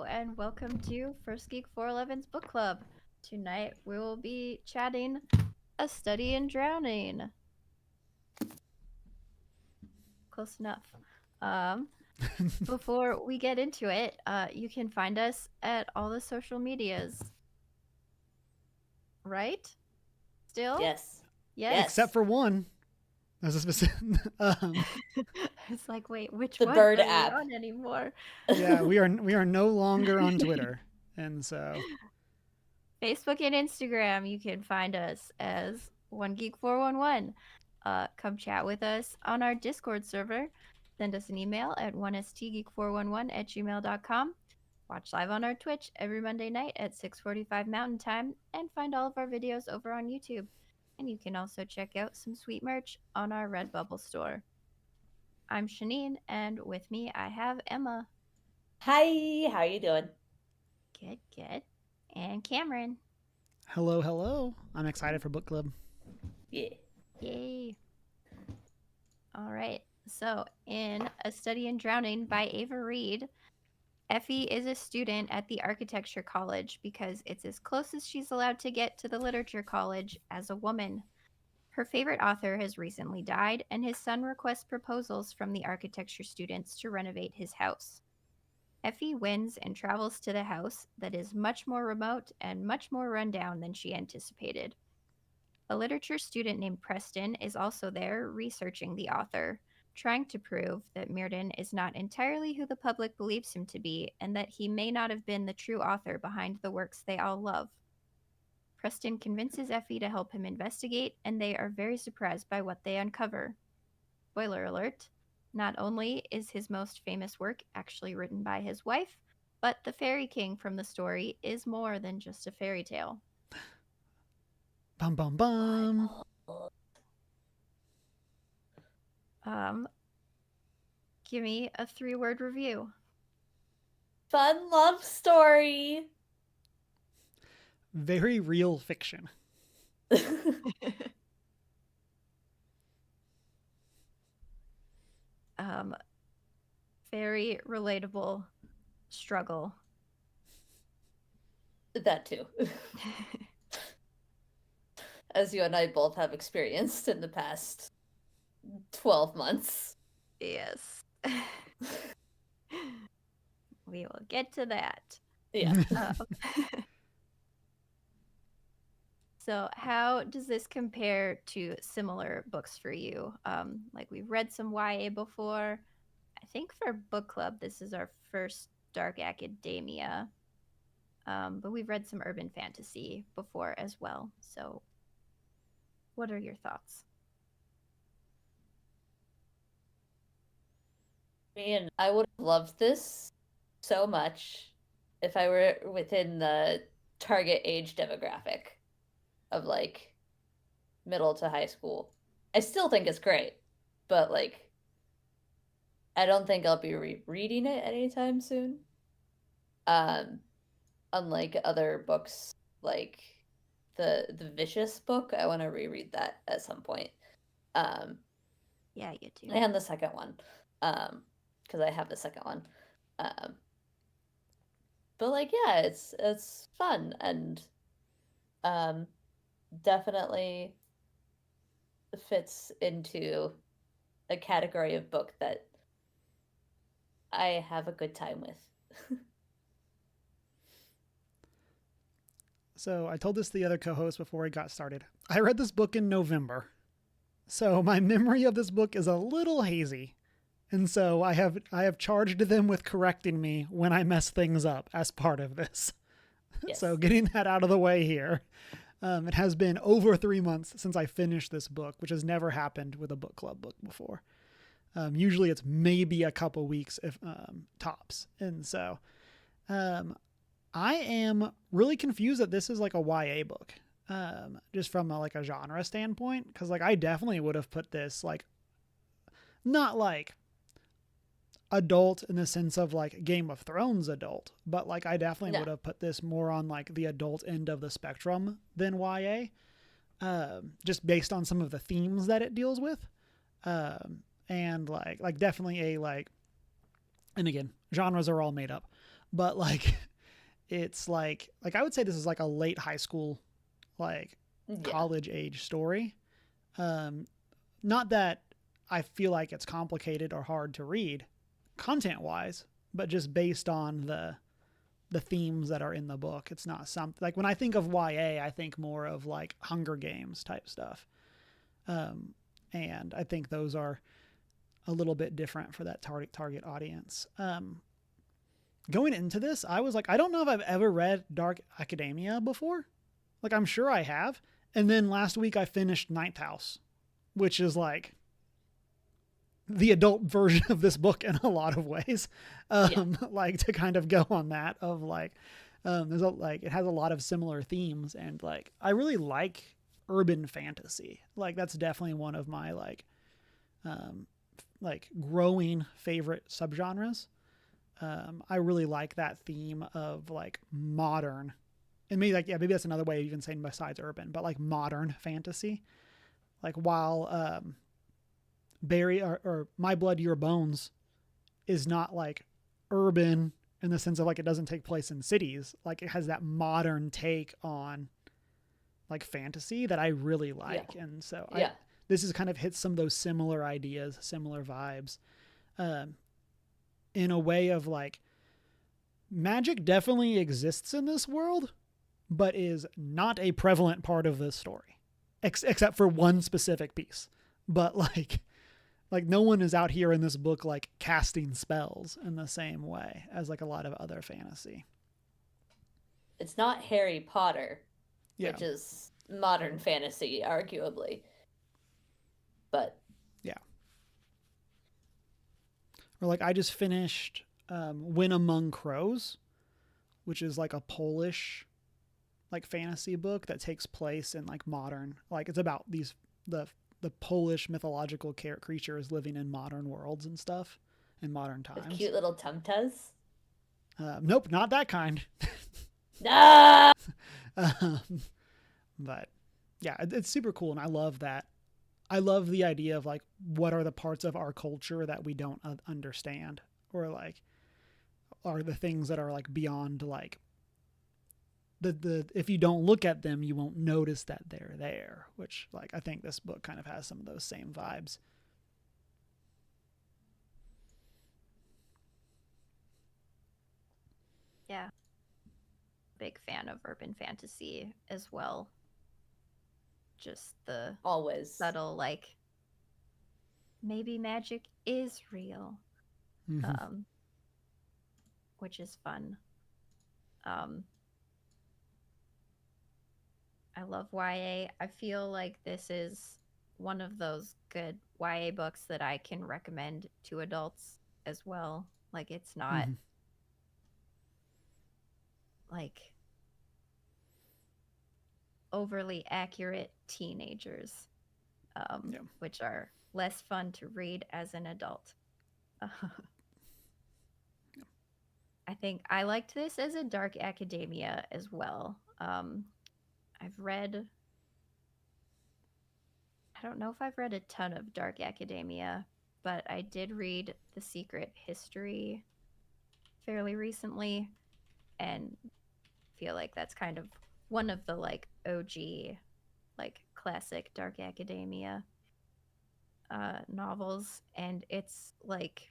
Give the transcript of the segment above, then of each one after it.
And welcome to First Geek 411's book club. Tonight we will be chatting A Study in Drowning. Close enough. Before we get into it, you can find us at all the social medias. Right? Still? Yes. Yes. Except for one. There's a specific. It's like, wait, which The one Bird are app. we on anymore? Yeah, we are no longer on Twitter, and so Facebook and Instagram, you can find us as One Geek 411. Come chat with us on our Discord server. Send us an email at 1stgeek411@gmail.com. Watch live on our Twitch every Monday night at 6:45 Mountain Time, and find all of our videos over on YouTube. And you can also check out some sweet merch on our Redbubble store. I'm Shanine, and with me I have Emma. Hi, how you doing? Good. And Cameron. hello. I'm excited for book club. Yeah. Yay. All right. So, in A Study in Drowning by Ava Reid, Effy is a student at the architecture college because it's as close as she's allowed to get to the literature college as a woman. Her favorite author has recently died, and his son requests proposals from the architecture students to renovate his house. Effy wins and travels to the house that is much more remote and much more rundown than she anticipated. A literature student named Preston is also there researching the author, trying to prove that Myrddin is not entirely who the public believes him to be and that he may not have been the true author behind the works they all love. Preston convinces Effy to help him investigate, and they are very surprised by what they uncover. Spoiler alert, not only is his most famous work actually written by his wife, but the Fairy King from the story is more than just a fairy tale. Bum bum bum. Give me a 3-word review. Fun love story. Very real fiction. Very relatable struggle. That too. As you and I both have experienced in the past 12 months. Yes. We will get to that. Yeah. So how does this compare to similar books for you? Like we've read some YA before. I think for book club, this is our first dark academia. But we've read some urban fantasy before as well. So what are your thoughts? Man, I would have loved this so much if I were within the target age demographic of like middle to high school. I still think it's great, but like I don't think I'll be rereading it anytime soon. Unlike other books like the Vicious book, I want to reread that at some point. Yeah, you do. And the second one. Because I have the second one. But like yeah, it's fun and definitely fits into a category of book that I have a good time with. So I told this to the other co-host before we got started. I read this book in November, so my memory of this book is a little hazy. And so I have charged them with correcting me when I mess things up as part of this. Yes. So getting that out of the way here. It has been over 3 months since I finished this book, which has never happened with a book club book before. Usually it's maybe a couple weeks if tops. And so I am really confused that this is like a YA book, just from a genre standpoint. Because like I definitely would have put this like not like adult in the sense of like Game of Thrones adult, but like I definitely would have put this more on like the adult end of the spectrum than YA, just based on some of the themes that it deals with, and like definitely a like, and again genres are all made up, but like it's like I would say this is like a late high school, like college age story. Not that I feel like it's complicated or hard to read content wise, but just based on the themes that are in the book. It's not something like when I think of YA, I think more of like Hunger Games type stuff. And I think those are a little bit different for that target audience. Going into this, I was like, I don't know if I've ever read Dark Academia before. Like, I'm sure I have. And then last week I finished Ninth House, which is like the adult version of this book in a lot of ways. Like to kind of go on that of like, it has a lot of similar themes, and like, I really like urban fantasy. Like that's definitely one of my like growing favorite subgenres. I really like that theme of like modern, and maybe that's another way of even saying besides urban, but like modern fantasy. Like while Barry or My Blood Your Bones is not like urban in the sense of like it doesn't take place in cities. Like it has that modern take on like fantasy that I really like. Yeah. And so this is kind of hits some of those similar ideas, similar vibes, in a way of like magic definitely exists in this world, but is not a prevalent part of this story, except for one specific piece. But like no one is out here in this book like casting spells in the same way as like a lot of other fantasy. It's not Harry Potter, which is modern fantasy, arguably. But yeah. Or like I just finished When Among Crows, which is like a Polish like fantasy book that takes place in like modern, like it's about the Polish mythological creatures living in modern worlds and stuff in modern times. With cute little tumtas? Nope, not that kind. No! But yeah, it's super cool. And I love that. I love the idea of like, what are the parts of our culture that we don't understand, or like, are the things that are like beyond like, if you don't look at them, you won't notice that they're there, which like I think this book kind of has some of those same vibes. Yeah. Big fan of urban fantasy as well. Just the always subtle like maybe magic is real. Mm-hmm. Which is fun. I love YA. I feel like this is one of those good YA books that I can recommend to adults as well. Like it's not like overly accurate teenagers, which are less fun to read as an adult. I think I liked this as a dark academia as well. I've read, I don't know if I've read a ton of dark academia, but I did read The Secret History fairly recently, and feel like that's kind of one of the like OG, like classic dark academia novels, and it's like,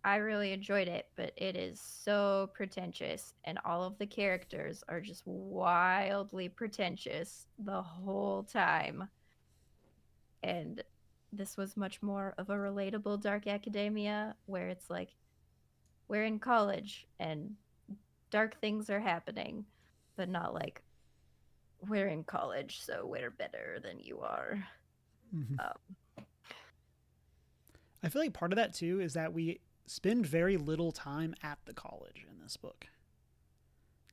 I really enjoyed it, but it is so pretentious, and all of the characters are just wildly pretentious the whole time. And this was much more of a relatable dark academia where it's like, we're in college and dark things are happening, but not like, we're in college, so we're better than you are. Mm-hmm. I feel like part of that too is that we spend very little time at the college in this book.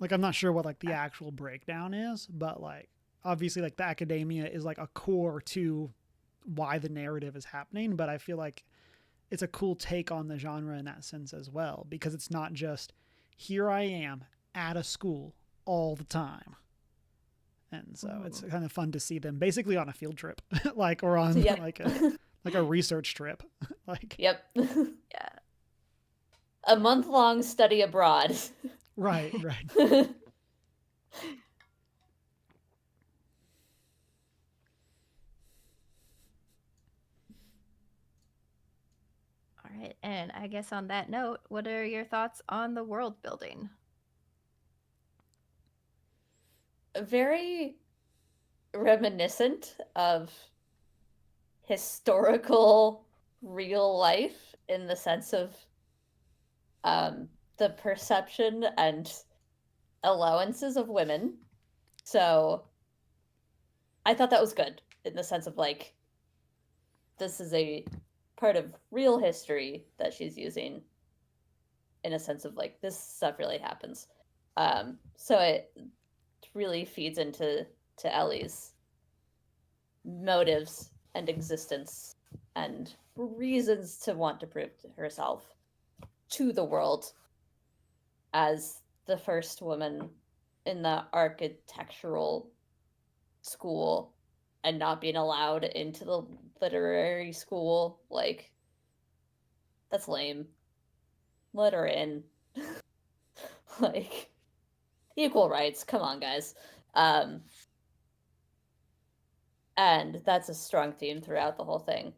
Like I'm not sure what like the actual breakdown is, but like obviously like the academia is like a core to why the narrative is happening, but I feel like it's a cool take on the genre in that sense as well, because it's not just here I am at a school all the time. And so it's kind of fun to see them basically on a field trip, like, or on like a research trip. Like, yeah. a month-long study abroad. Right. All right, and I guess on that note, what are your thoughts on the world building? Very reminiscent of historical real life in the sense of the perception and allowances of women. So I thought that was good in the sense of like, this is a part of real history that she's using in a sense of like, this stuff really happens. So it really feeds into Ellie's motives and existence and reasons to want to prove herself to the world as the first woman in the architectural school and not being allowed into the literary school. Like, that's lame. Let her in. Like, equal rights. Come on, guys. And that's a strong theme throughout the whole thing.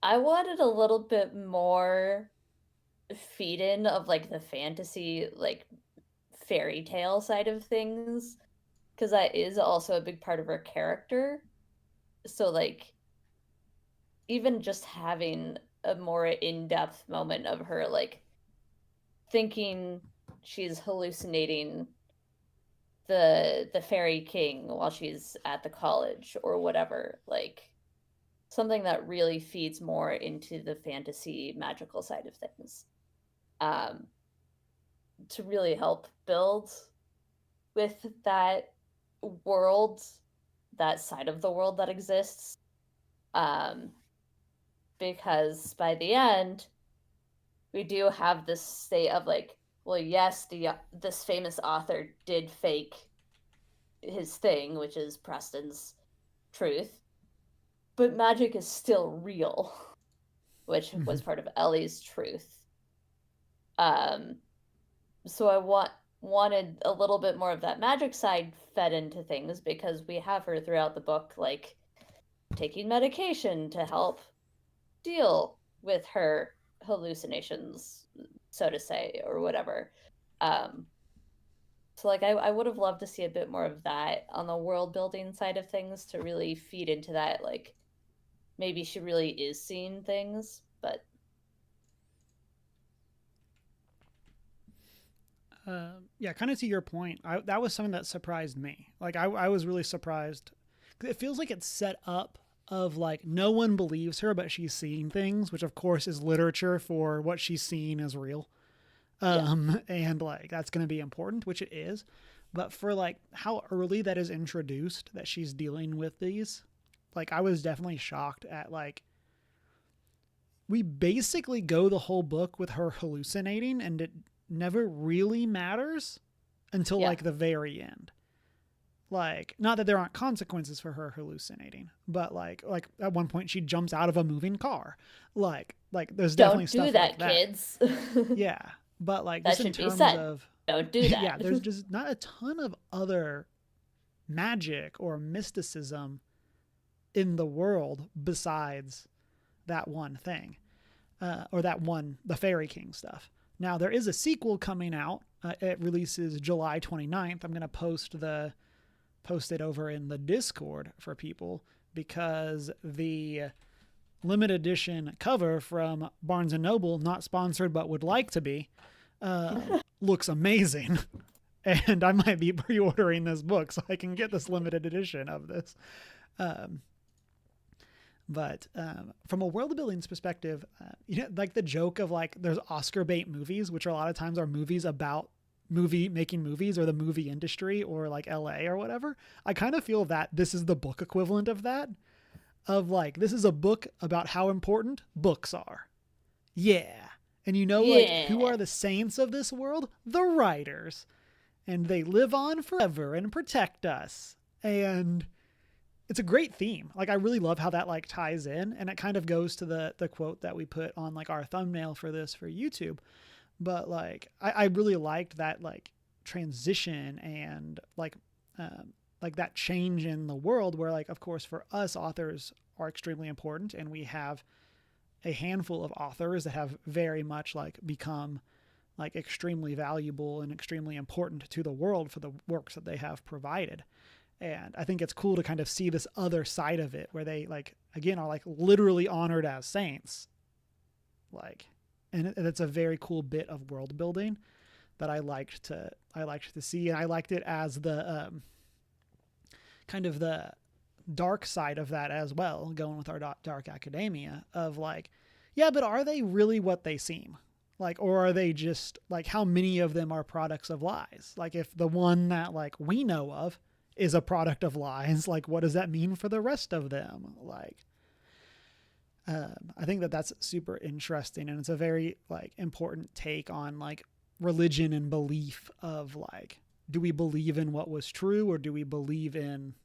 I wanted a little bit more feed in of like the fantasy, like fairy tale side of things, because that is also a big part of her character. So like, even just having a more in-depth moment of her like thinking she's hallucinating the fairy king while she's at the college or whatever, like something that really feeds more into the fantasy magical side of things, to really help build with that world, that side of the world that exists, because by the end we do have this state of like, well, yes, this famous author did fake his thing, which is Preston's truth, but magic is still real, which was part of Ellie's truth. So I wanted a little bit more of that magic side fed into things, because we have her throughout the book like taking medication to help deal with her hallucinations, so to say, or whatever. So like, I would have loved to see a bit more of that on the world building side of things to really feed into that, like maybe she really is seeing things, but yeah, kind of to your point, that was something that surprised me. Like, I was really surprised. It feels like it's set up of like, no one believes her, but she's seeing things, which of course is literature for what she's seeing is real. And like, that's going to be important, which it is. But for like how early that is introduced, that she's dealing with these, like, I was definitely shocked at like, we basically go the whole book with her hallucinating, and it never really matters until like the very end. Like, not that there aren't consequences for her hallucinating, but like at one point she jumps out of a moving car. Like there's definitely stuff don't do that, like that. kids. Yeah, but like, that just in should be terms said. of Don't do that. yeah, there's just not a ton of other magic or mysticism in the world besides that one thing, or the Fairy King stuff. Now, there is a sequel coming out. It releases July 29th. I'm going to post it over in the Discord for people, because the limited edition cover from Barnes & Noble, not sponsored but would like to be, looks amazing. And I might be pre-ordering this book so I can get this limited edition of this. But from a world building perspective, like the joke of like, there's Oscar bait movies, which are a lot of times are movies about making movies or the movie industry or like LA or whatever. I kind of feel that this is the book equivalent of that, of like, this is a book about how important books are. Yeah. And like, who are the saints of this world? The writers. And they live on forever and protect us. And it's a great theme. Like, I really love how that like ties in, and it kind of goes to the quote that we put on like our thumbnail for this for YouTube. But like I really liked that like transition and like that change in the world where like of course for us authors are extremely important and we have a handful of authors that have very much like become like extremely valuable and extremely important to the world for the works that they have provided. And I think it's cool to kind of see this other side of it where they like again are like literally honored as saints. Like and it's a very cool bit of world building that I liked to see, and I liked it as the kind of the dark side of that as well, going with our dark academia of like, yeah, but are they really what they seem? Like, or are they just like how many of them are products of lies? Like, if the one that like we know of is a product of lies, like, what does that mean for the rest of them? Like, I think that that's super interesting, and it's a very like important take on like religion and belief of like, do we believe in what was true or do we believe in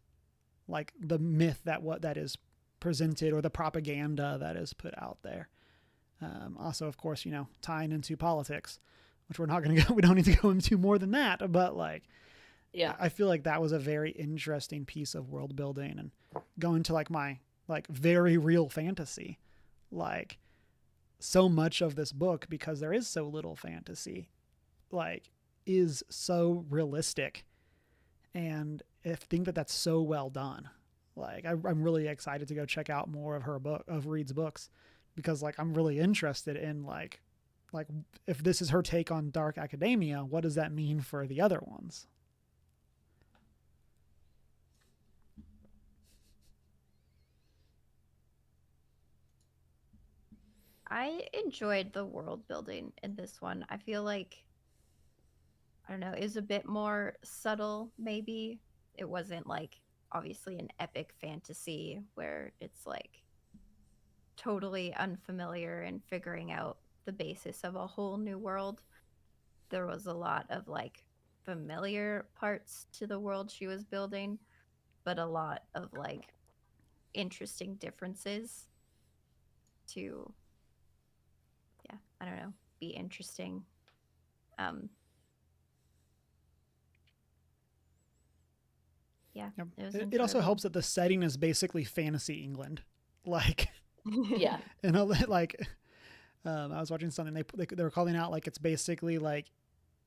like the myth that what that is presented or the propaganda that is put out there. Also, of course, you know, tying into politics, which we're not going to go, we don't need to go into more than that, but like, yeah, I feel like that was a very interesting piece of world building and going to like my like very real fantasy. Like so much of this book, because there is so little fantasy, like is so realistic. And I think that that's so well done. Like I'm really excited to go check out more of her book of Reid's books because like I'm really interested in like if this is her take on dark academia, what does that mean for the other ones? I enjoyed the world building in this one. I feel like, I don't know, it was a bit more subtle, maybe. It wasn't like obviously an epic fantasy where it's like totally unfamiliar and figuring out the basis of a whole new world. There was a lot of like familiar parts to the world she was building, but a lot of like interesting differences to, yeah, I don't know, be interesting. Um, yeah, Yep. it was It also enjoyable. helps that the setting is basically fantasy England. Like, yeah, and like, I was watching something they were calling out like it's basically like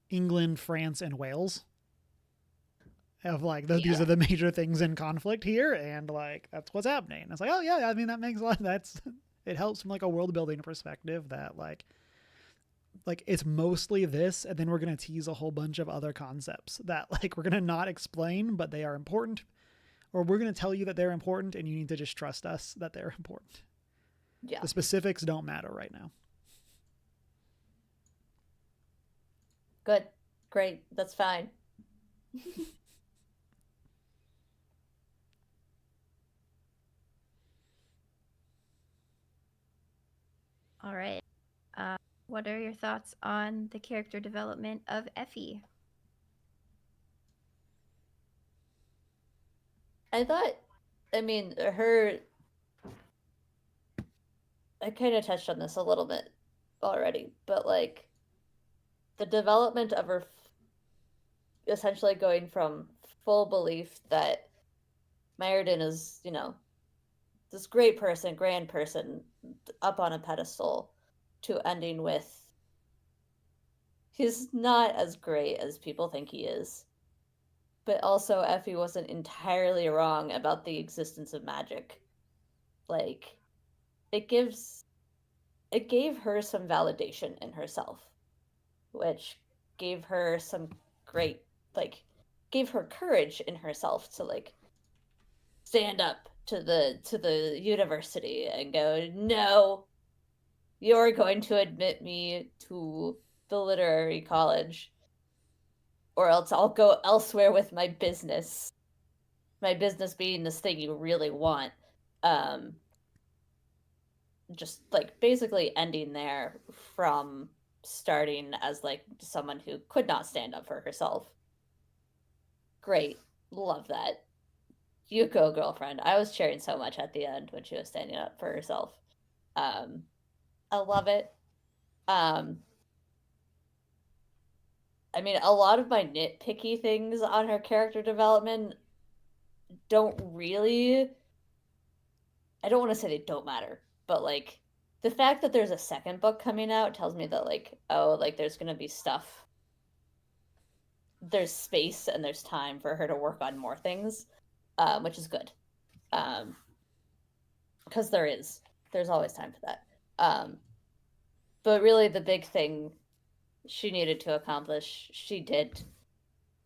England, France, and Wales. Of like these Yeah. are the major things in conflict here, and like that's what's happening. And it's like, oh yeah, I mean that makes a lot. That's it helps from like a world building perspective that like it's mostly this, and then we're gonna tease a whole bunch of other concepts that like we're gonna not explain, but they are important, or we're gonna tell you that they're important, and you need to just trust us that they're important. yeah. The specifics don't matter right now. Good, great, that's fine. All right. What are your thoughts on the character development of Effie? I thought, I mean, her. I kind of touched on this a little bit already, but like the development of her essentially going from full belief that Myrddin is, you know, this great person, grand person up on a pedestal to ending with he's not as great as people think he is. But also Effie wasn't entirely wrong about the existence of magic. Like it gives it gave her some validation in herself, which gave her some great like gave her courage in herself to like stand up to the university and go, no, you're going to admit me to the literary college or else I'll go elsewhere with my business. My business being this thing you really want. Um just like basically ending there from starting as like someone who could not stand up for herself. Great. Love that. You go, girlfriend. I was cheering so much at the end when she was standing up for herself. Um, I love it. Um, I mean, a lot of my nitpicky things on her character development don't really. I don't want to say they don't matter, but like the fact that there's a second book coming out tells me that like, oh, like there's gonna be stuff. There's space and there's time for her to work on more things, which is good. Because there's always time for that. But really, the big thing she needed to accomplish, she did,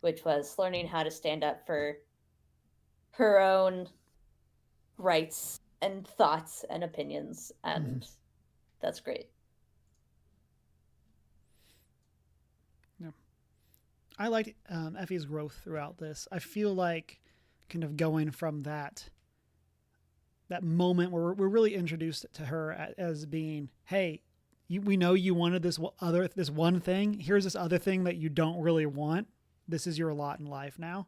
which was learning how to stand up for her own rights and thoughts and opinions, and that's great. Yeah, I liked Effie's growth throughout this. I feel like kind of going from that moment where we're really introduced to her as being, hey, we know you wanted this one thing. Here's this other thing that you don't really want. This is your lot in life now.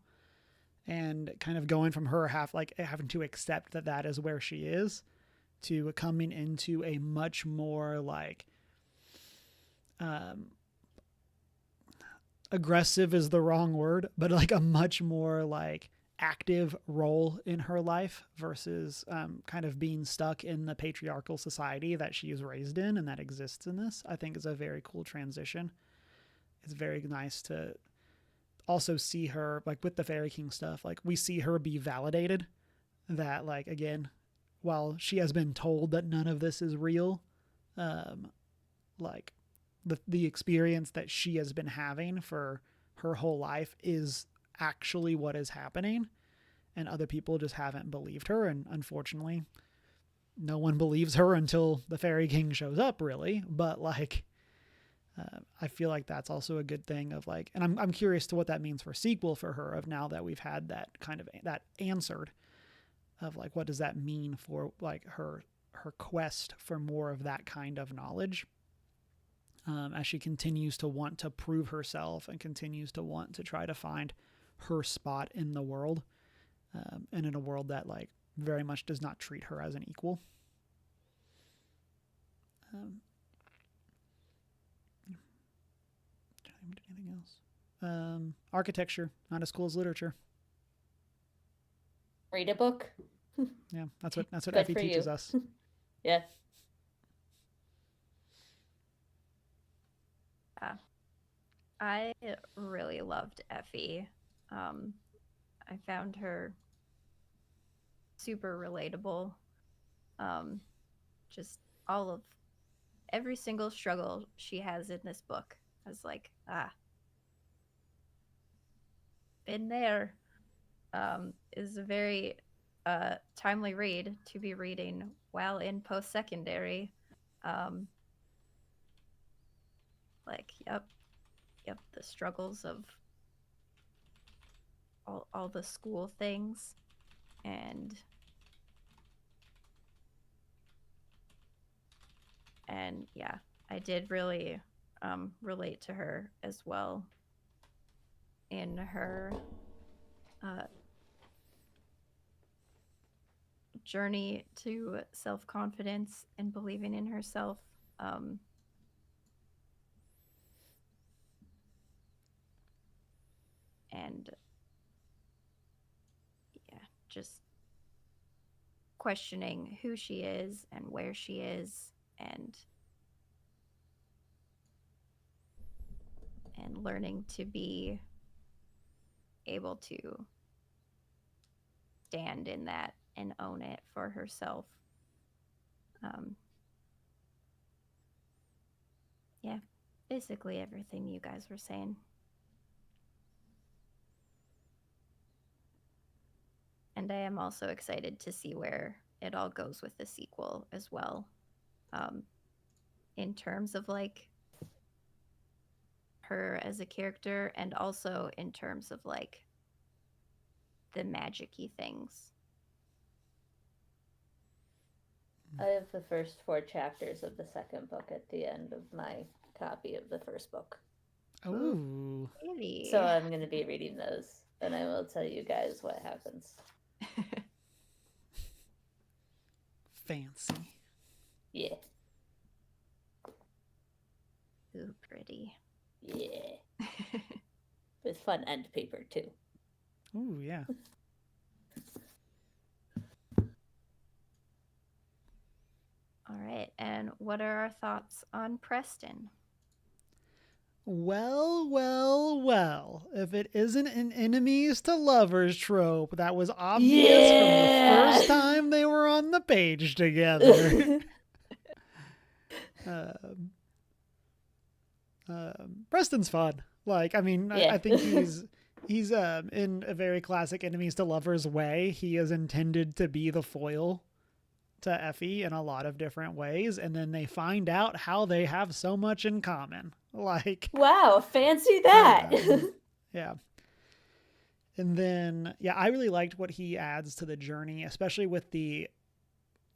And kind of going from her having to accept that is where she is, to coming into a much more like aggressive is the wrong word, but like a much more like active role in her life versus kind of being stuck in the patriarchal society that she was raised in and that exists in this, I think is a very cool transition. It's very nice to also see her like with the Fairy King stuff, like we see her be validated that like, again, while she has been told that none of this is real, like the experience that she has been having for her whole life is actually what is happening, and other people just haven't believed her. And unfortunately, no one believes her until the Fairy King shows up, really. But like, I feel like that's also a good thing of like, and I'm curious to what that means for sequel for her, of now that we've had that kind of that answered, of like, what does that mean for like her quest for more of that kind of knowledge, as she continues to want to prove herself and continues to want to try to find her spot in the world, and in a world that like very much does not treat her as an equal. Anything else? Architecture, not as cool as literature. Read a book. Yeah, that's what Good Effie for teaches you. us. Yeah. I really loved Effie. I found her super relatable. Just every single struggle she has in this book. I was like, been there. Is a very timely read to be reading while in post-secondary. Like, yep, the struggles of all the school things, and yeah, I did really relate to her as well in her journey to self-confidence and believing in herself. And yeah, just questioning who she is and where she is, and learning to be able to stand in that and own it for herself. Yeah, basically everything you guys were saying. And I am also excited to see where it all goes with the sequel as well. In terms of like her as a character, and also in terms of like the magic-y things. I have the first 4 chapters of the second book at the end of my copy of the first book. Oh, Really? So I'm going to be reading those, and I will tell you guys what happens. fancy. Yeah. Ooh, pretty. Yeah. With fun end paper too. Ooh, yeah. All right. And what are our thoughts on Preston? Well, well, well. If it isn't an enemies to lovers trope, that was obvious from the first time they were on the page together. Preston's fun. Like, I mean, Yeah. I think he's in a very classic enemies to lovers way. He is intended to be the foil to Effy in a lot of different ways, and then they find out how they have so much in common. Like, Wow, fancy that. yeah. And then, yeah, I really liked what he adds to the journey, especially with the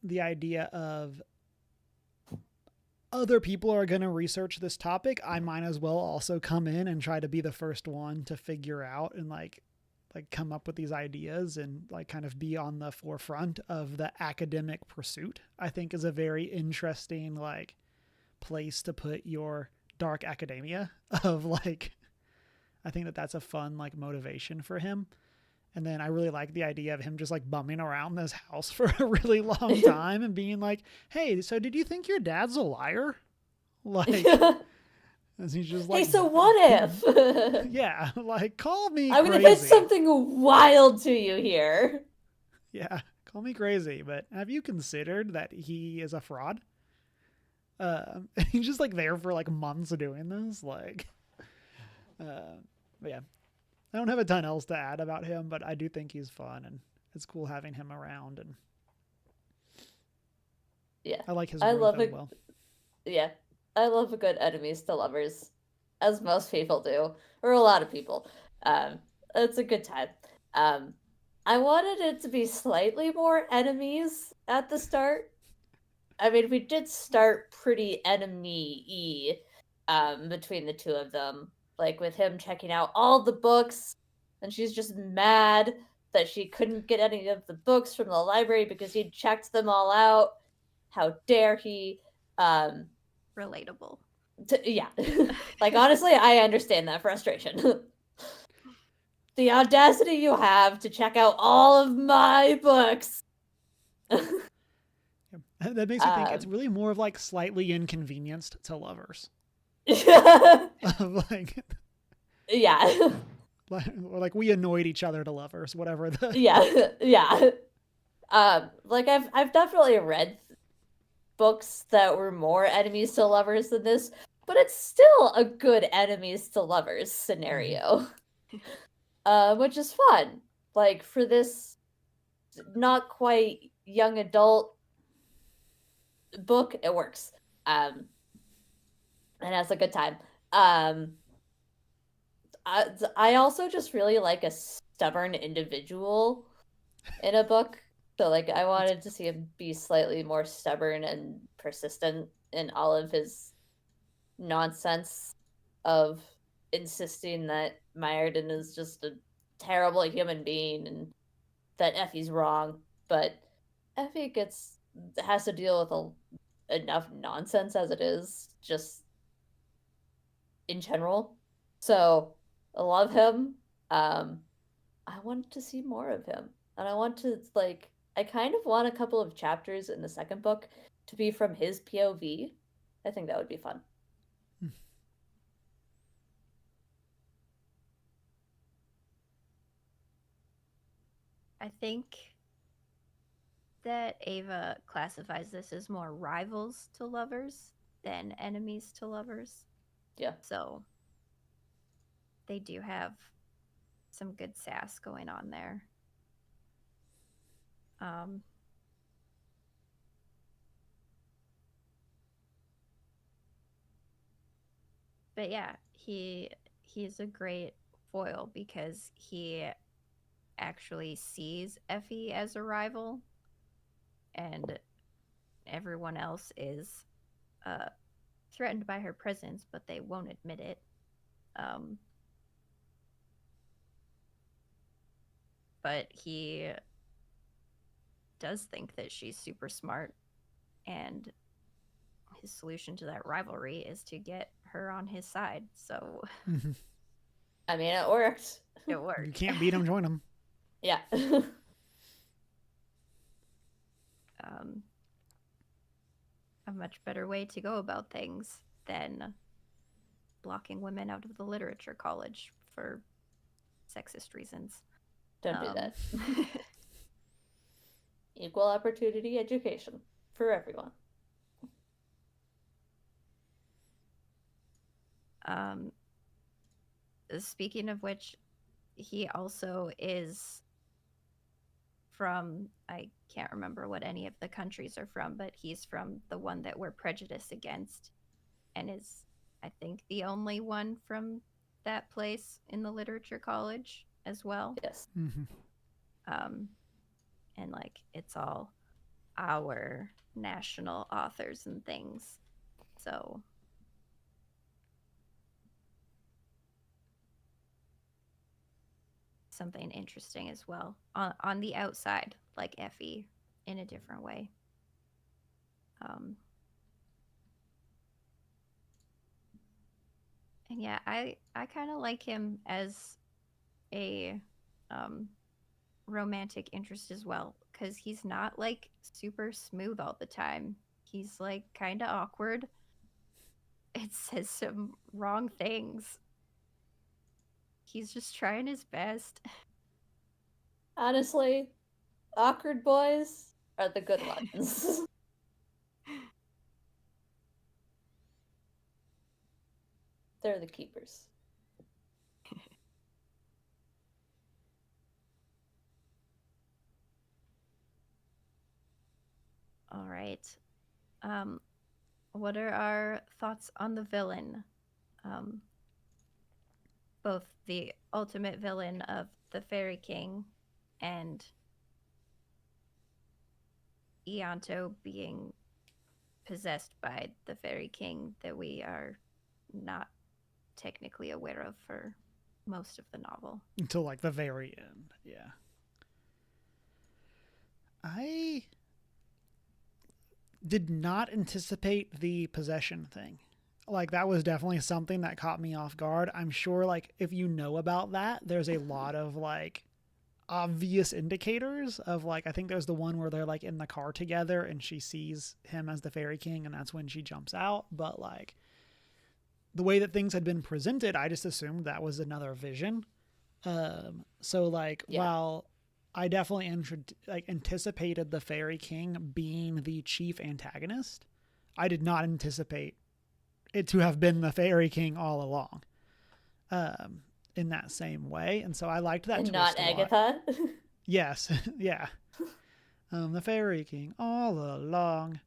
idea of other people are going to research this topic. I might as well also come in and try to be the first one to figure out and like come up with these ideas and like kind of be on the forefront of the academic pursuit. I think is a very interesting like place to put your dark academia of like, I think that that's a fun like motivation for him. And then I really like the idea of him just like bumming around this house for a really long time and being like, "Hey, so did you think your dad's a liar?" Like, as he's just like, "Hey, so what if?" Yeah, like call me I'm crazy. gonna pitch something wild to you here. Yeah, call me crazy, but have you considered that he is a fraud? He's just like there for like months doing this, like, but yeah. I don't have a ton else to add about him, but I do think he's fun and it's cool having him around, and Yeah, I like his I growth love as it. well. Yeah, I love a good enemies to lovers, as most people do, or a lot of people. Um, it's a good time. Um, I wanted it to be slightly more enemies at the start. I mean, we did start pretty enemy-y between the two of them, like with him checking out all the books, and she's just mad that she couldn't get any of the books from the library because he checked them all out. How dare he? Um, Relatable. Yeah. Like, honestly, I understand that frustration. The audacity you have to check out all of my books. That makes me think it's really more of like slightly inconvenienced to lovers. Like, Yeah. or like we annoyed each other to lovers, whatever the. Yeah. Yeah. Like I've definitely read books that were more enemies to lovers than this, but it's still a good enemies to lovers scenario. Which is fun. Like for this not quite young adult book, it works. And has a good time. I also just really like a stubborn individual in a book. So like I wanted to see him be slightly more stubborn and persistent in all of his nonsense of insisting that Myrddin is just a terrible human being and that Effie's wrong. But Effie has to deal with enough nonsense as it is, just in general. So I love him. I want to see more of him. And I want to like I kind of want a couple of chapters in the second book to be from his POV. I think that would be fun. I think that Ava classifies this as more rivals to lovers than enemies to lovers. Yeah. So they do have some good sass going on there. But yeah, he's a great foil because he actually sees Effie as a rival, and everyone else is threatened by her presence, but they won't admit it. But he does think that she's super smart, and his solution to that rivalry is to get her on his side. So Mhm. I mean, it worked. it worked. You can't beat him, join him. Yeah. A much better way to go about things than blocking women out of the literature college for sexist reasons. Don't do that. Equal opportunity education for everyone. Speaking of which, he also is from, I can't remember what any of the countries are from, but he's from the one that we're prejudiced against, and is, I think, the only one from that place in the literature college as well. Yes. Mm-hmm. And like it's all our national authors and things. So something interesting as well on the outside, like Effy, in a different way. And yeah, I kind of like him as a romantic interest as well, because he's not like super smooth all the time. He's like kind of awkward. It says some wrong things. He's just trying his best. Honestly, awkward boys are the good ones. They're the keepers. All right. What are our thoughts on the villain? Both the ultimate villain of the Fairy King and Ianto being possessed by the Fairy King that we are not technically aware of for most of the novel. Until like the very end. Yeah. I did not anticipate the possession thing. Like that was definitely something that caught me off guard. I'm sure like if you know about that, there's a lot of like obvious indicators of like I think there's the one where they're like in the car together and she sees him as the Fairy King and that's when she jumps out, but like the way that things had been presented, I just assumed that was another vision. So like while I definitely anticipated the Fairy King being the chief antagonist, I did not anticipate it to have been the Fairy King all along. In that same way, and so I liked that. And twist not Agatha. Yes, yeah. The Fairy King all along,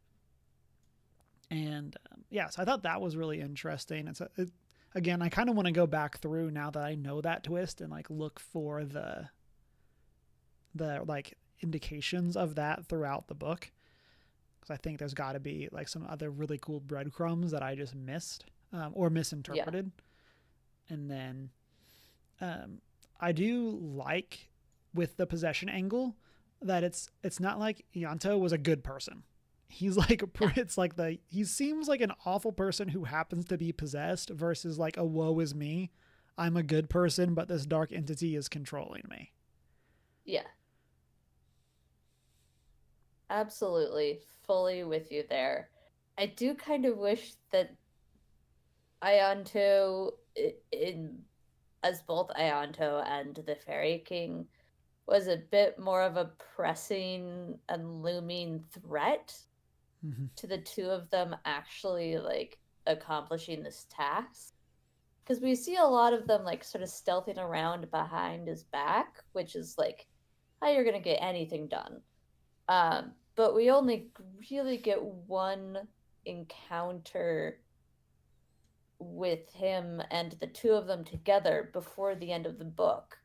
and yeah, so I thought that was really interesting. Again, I kind of want to go back through now that I know that twist and like look for the like indications of that throughout the book, because I think there's got to be like some other really cool breadcrumbs that I just missed or misinterpreted. Yeah. And then I do like with the possession angle that it's not like Ianto was a good person. He's like it's like he seems like an awful person who happens to be possessed versus like a woe is me, I'm a good person but this dark entity is controlling me. Yeah. Absolutely. Fully with you there. I do kind of wish that Ianto as both Ianto and the Fairy King was a bit more of a pressing and looming threat to the two of them actually like accomplishing this task, because we see a lot of them like sort of stealthing around behind his back, which is like how you're gonna get anything done. But we only really get one encounter with him and the two of them together before the end of the book,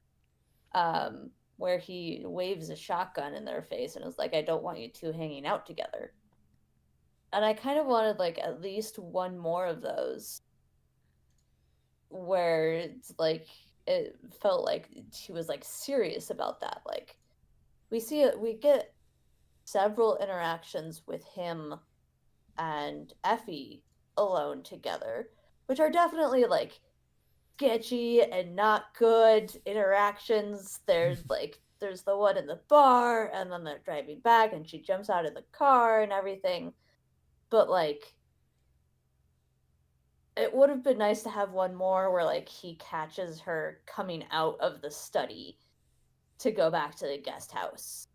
where he waves a shotgun in their face and is like, I don't want you two hanging out together. And I kind of wanted like at least one more of those where it's like it felt like she was like serious about that. Like we get several interactions with him and Effy alone together, which are definitely like sketchy and not good interactions. There's the one in the bar, and then they're driving back and she jumps out of the car and everything. But like, it would have been nice to have one more where like he catches her coming out of the study to go back to the guest house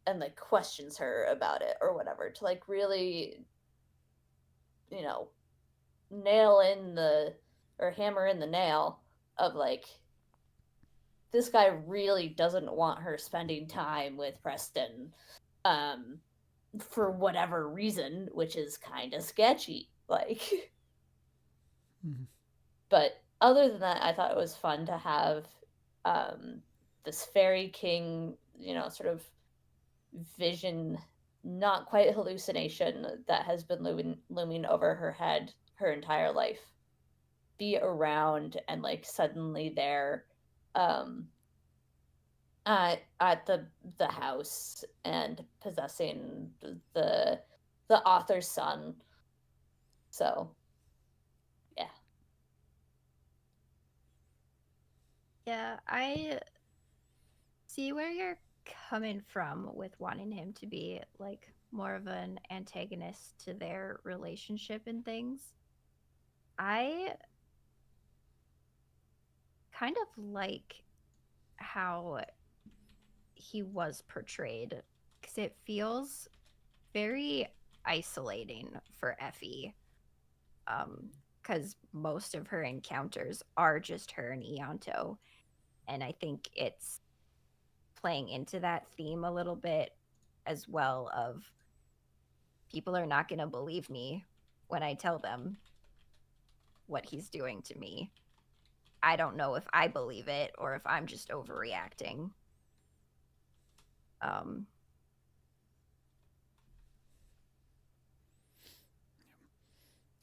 and like questions her about it or whatever, to like really, you know, nail in the or hammer in the nail of like, this guy really doesn't want her spending time with Preston, um for whatever reason, which is kind of sketchy, like. Mhm. But other than that, I thought it was fun to have this fairy king, you know, sort of vision, not quite hallucination, that has been looming over her head her entire life, be around and like suddenly there, um at the house and possessing the author's son. So yeah. Yeah, I see where you're coming from with wanting him to be like more of an antagonist to their relationship and things. I kind of like how he was portrayed because it feels very isolating for Effie. Because most of her encounters are just her and Ianto. And I think it's playing into that theme a little bit as well of people are not going to believe me when I tell them what he's doing to me. I don't know if I believe it or if I'm just overreacting. Um,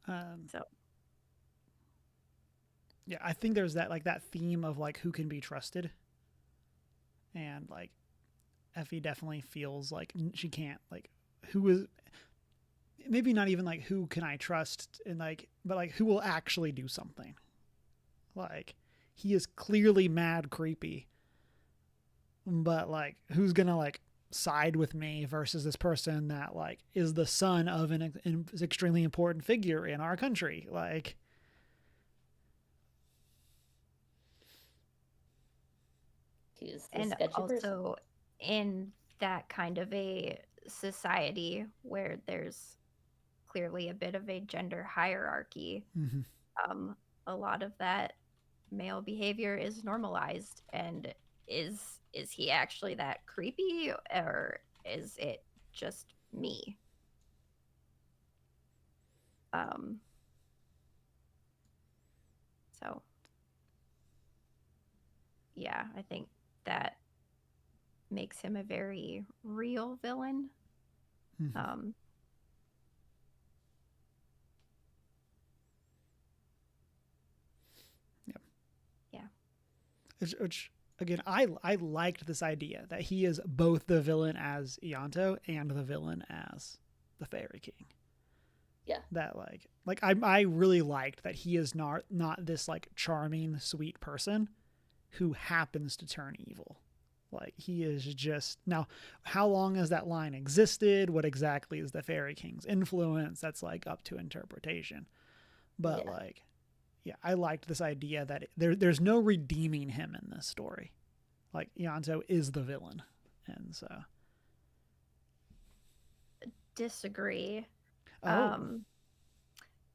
Um, so yeah, I think there's that like that theme of like who can be trusted, and like Effie definitely feels like she can't like who is maybe not even like who can I trust and like but like who will actually do something. Like he is clearly mad creepy, but like who's gonna like side with me versus this person that like is the son of an extremely important figure in our country, like. He's the and sketchy person. also in that kind of a society where there's clearly a bit of a gender hierarchy, Mm-hmm. um, a lot of that male behavior is normalized. And is he actually that creepy, or is it just me? Um, so yeah, I think that makes him a very real villain. Mm-hmm. Um, Yep. yeah, Which again, I liked this idea that he is both the villain as Ianto and the villain as the Fairy King. Yeah. That I really liked that he is not this like charming sweet person who happens to turn evil. Like he is just now. How long has that line existed? What exactly is the Fairy King's influence? That's like up to interpretation. But Yeah. like, yeah, I liked this idea that there's no redeeming him in this story. Like Ianto is the villain, and so. disagree. Oh. Um,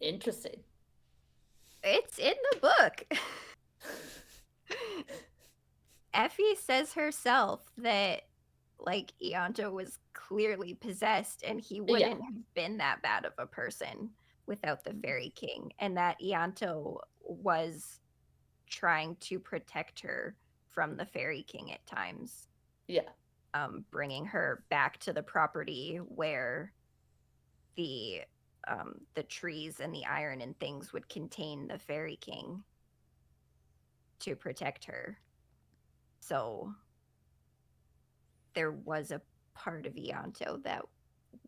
Interesting. it's in the book. Effie says herself that like Ianto was clearly possessed and he Yeah. wouldn't have been that bad of a person without the Fairy King, and that Ianto was trying to protect her from the Fairy King at times, Yeah. bringing her back to the property where the the trees and the iron and things would contain the Fairy King to protect her. So there was a part of Ianto that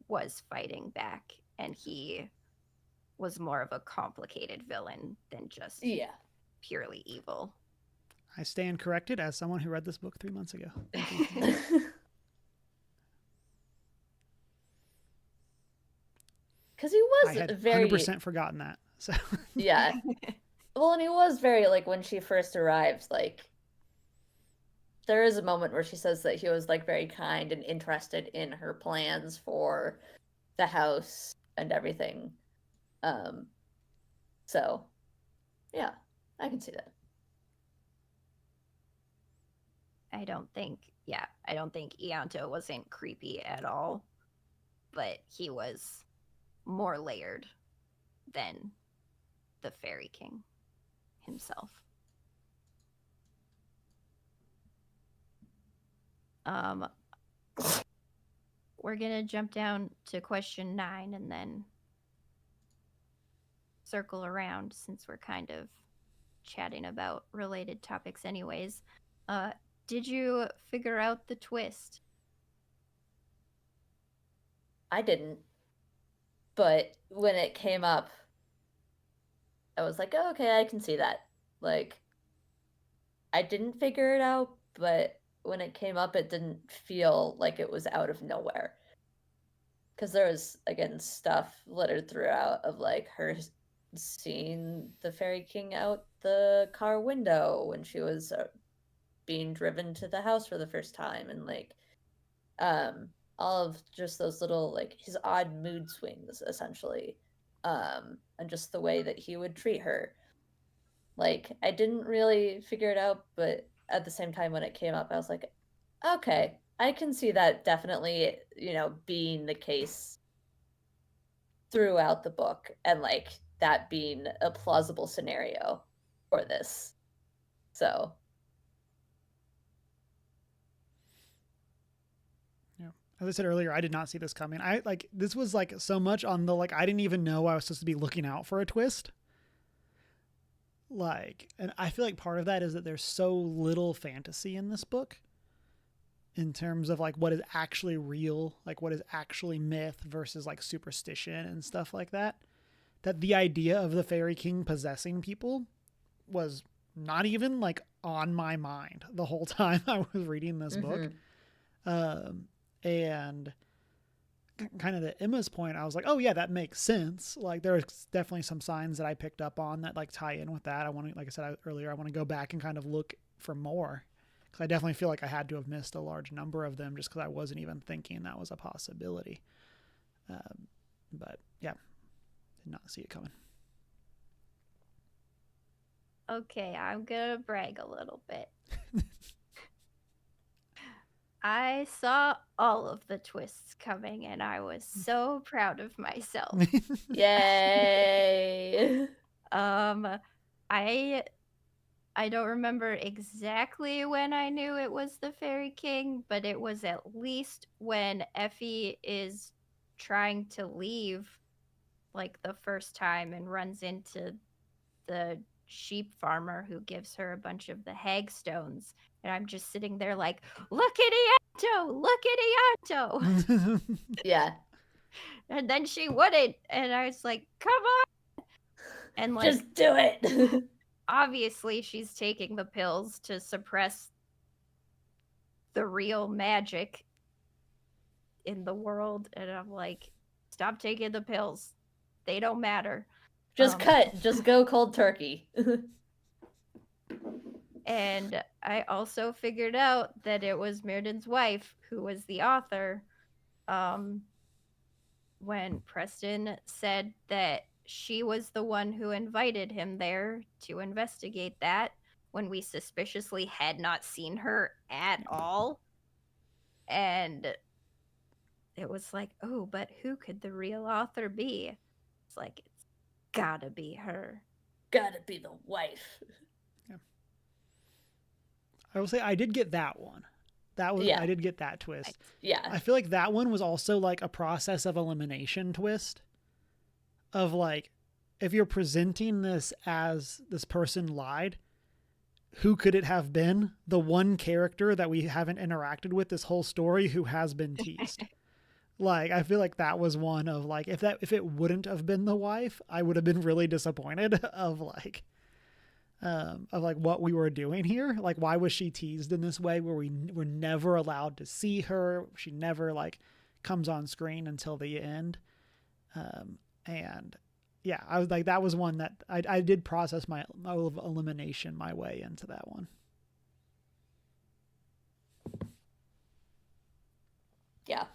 was fighting back and he was more of a complicated villain than just Yeah. purely evil. I stand corrected as someone who read this book 3 months ago. Thank you. Because he was I had very 100% forgotten that. So yeah. Well, and he was very like when she first arrived, like there is a moment where she says that he was like very kind and interested in her plans for the house and everything. So yeah, I can see that. I don't think Ianto wasn't creepy at all, but he was more layered than the Fairy King himself. We're gonna jump down to question 9 and then circle around since we're kind of chatting about related topics anyways. Did you figure out the twist? I didn't, but when it came up, I was like, oh, okay, I can see that. Like, I didn't figure it out, but when it came up, it didn't feel like it was out of nowhere. Because there was, again, stuff littered throughout of like her seeing the Fairy King out the car window when she was being driven to the house for the first time, and like all of just those little like his odd mood swings essentially, and just the way that he would treat her. Like I didn't really figure it out, but at the same time when it came up I was like, okay, I can see that definitely, being the case throughout the book, and like that being a plausible scenario for this. So as I said earlier, I did not see this coming. This was like so much on the like I didn't even know I was supposed to be looking out for a twist. Like, and I feel like part of that is that there's so little fantasy in this book in terms of like what is actually real, like what is actually myth versus like superstition and stuff like that. That the idea of the Fairy King possessing people was not even like on my mind the whole time I was reading this book. And kind of to Emma's point, I was like, oh yeah, that makes sense. Like there's definitely some signs that I picked up on that like tie in with that. I want to, like I said earlier, I want to go back and kind of look for more, because I definitely feel like I had to have missed a large number of them just because I wasn't even thinking that was a possibility. But yeah, did not see it coming. Okay, I'm gonna brag a little bit. I saw all of the twists coming and I was so proud of myself. Yay. I don't remember exactly when I knew it was the Fairy King, but it was at least when Effy is trying to leave like the first time and runs into the sheep farmer who gives her a bunch of the hagstones, and I'm just sitting there like, look at Ianto. Yeah. And then she wouldn't, and I was like, come on. And like, just do it. Obviously she's taking the pills to suppress the real magic in the world, and I'm like, stop taking the pills, they don't matter. Just go cold turkey. And I also figured out that it was Myrddin's wife who was the author. When Preston said that she was the one who invited him there to investigate that, when we suspiciously had not seen her at all. And it was like, oh, but who could the real author be? It's like, it's gotta be her. Gotta be the wife. Yeah. I will say I did get that one. I did get that twist. Yeah. I feel like that one was also like a process of elimination twist of like, if you're presenting this as this person lied, who could it have been? The one character that we haven't interacted with this whole story who has been teased. Like, I feel like that was one of like, if it wouldn't have been the wife, I would have been really disappointed of like what we were doing here. Like, why was she teased in this way where we were never allowed to see her? She never like comes on screen until the end. And yeah, I was like, that was one that I did process my elimination my way into that one. Yeah.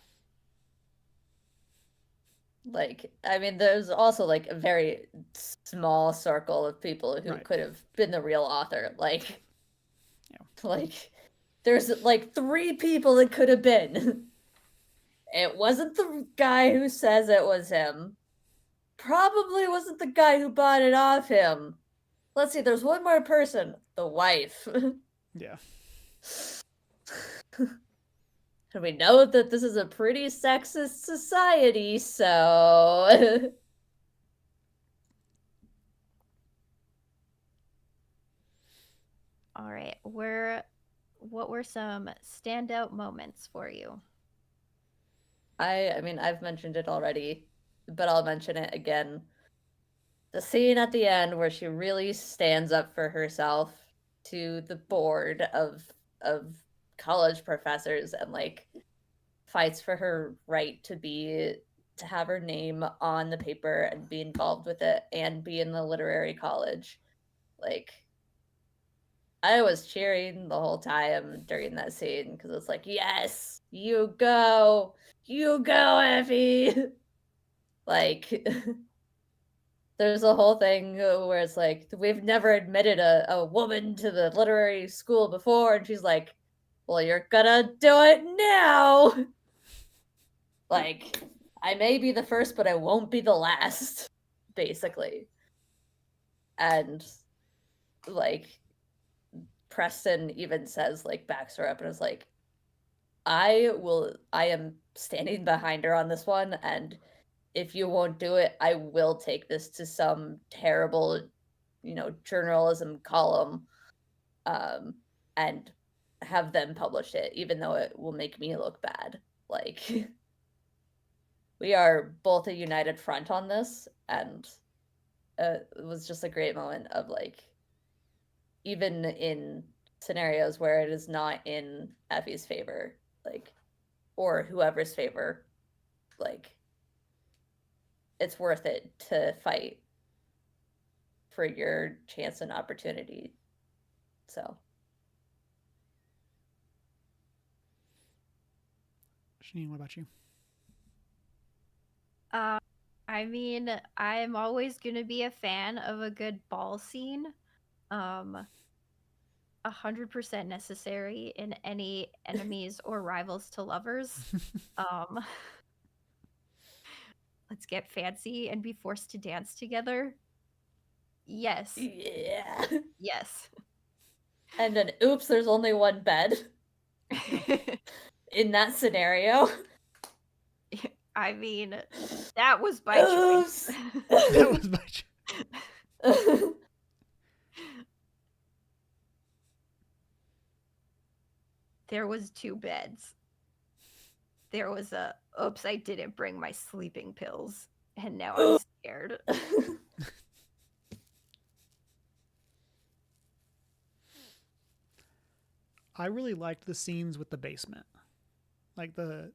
Like, I mean, there's also like a very small circle of people who Right. could have been the real author. Like, Yeah. like there's like 3 people it could have been. It wasn't the guy who says it was him. Probably wasn't the guy who bought it off him. Let's see, there's one more person. The wife. Yeah. And we know that this is a pretty sexist society, so All right. What were some standout moments for you? I mean, I've mentioned it already, but I'll mention it again. The scene at the end where she really stands up for herself to the board of college professors and like fights for her right to have her name on the paper and be involved with it and be in the literary college. Like, I was cheering the whole time during that scene because it's like, yes, you go, Effy. Like, there's a whole thing where it's like, we've never admitted a woman to the literary school before, and she's like, well, you're gonna do it now. Like, I may be the first, but I won't be the last, basically. And like, Preston even says, like, backs her up and is like, I am standing behind her on this one, and if you won't do it, I will take this to some terrible, journalism column, and have them publish it, even though it will make me look bad. Like, we are both a united front on this, and it was just a great moment of like, even in scenarios where it is not in Effie's favor, like, or whoever's favor, like, it's worth it to fight for your chance and opportunity. So, Janine, what about you? I mean, I'm always gonna be a fan of a good ball scene. 100% necessary in any enemies or rivals to lovers. Um, let's get fancy and be forced to dance together. Yes. yeah. Yes. And then, oops, there's only one bed in that scenario. I mean, that was my choice. That was my choice. There was 2 beds. There was a, oops, I didn't bring my sleeping pills, and now I'm scared. I really liked the scenes with the basement, like the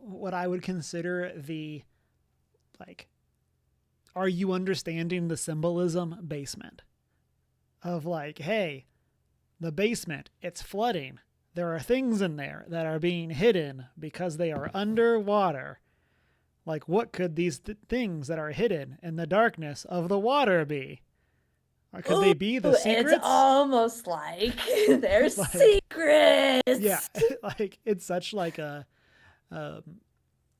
what I would consider the, like, are you understanding the symbolism basement of like, hey, the basement, it's flooding. There are things in there that are being hidden because they are underwater. Like, what could these things that are hidden in the darkness of the water be? Or could they be the secrets? It's almost like they're Like, secrets. Yeah, like it's such like a,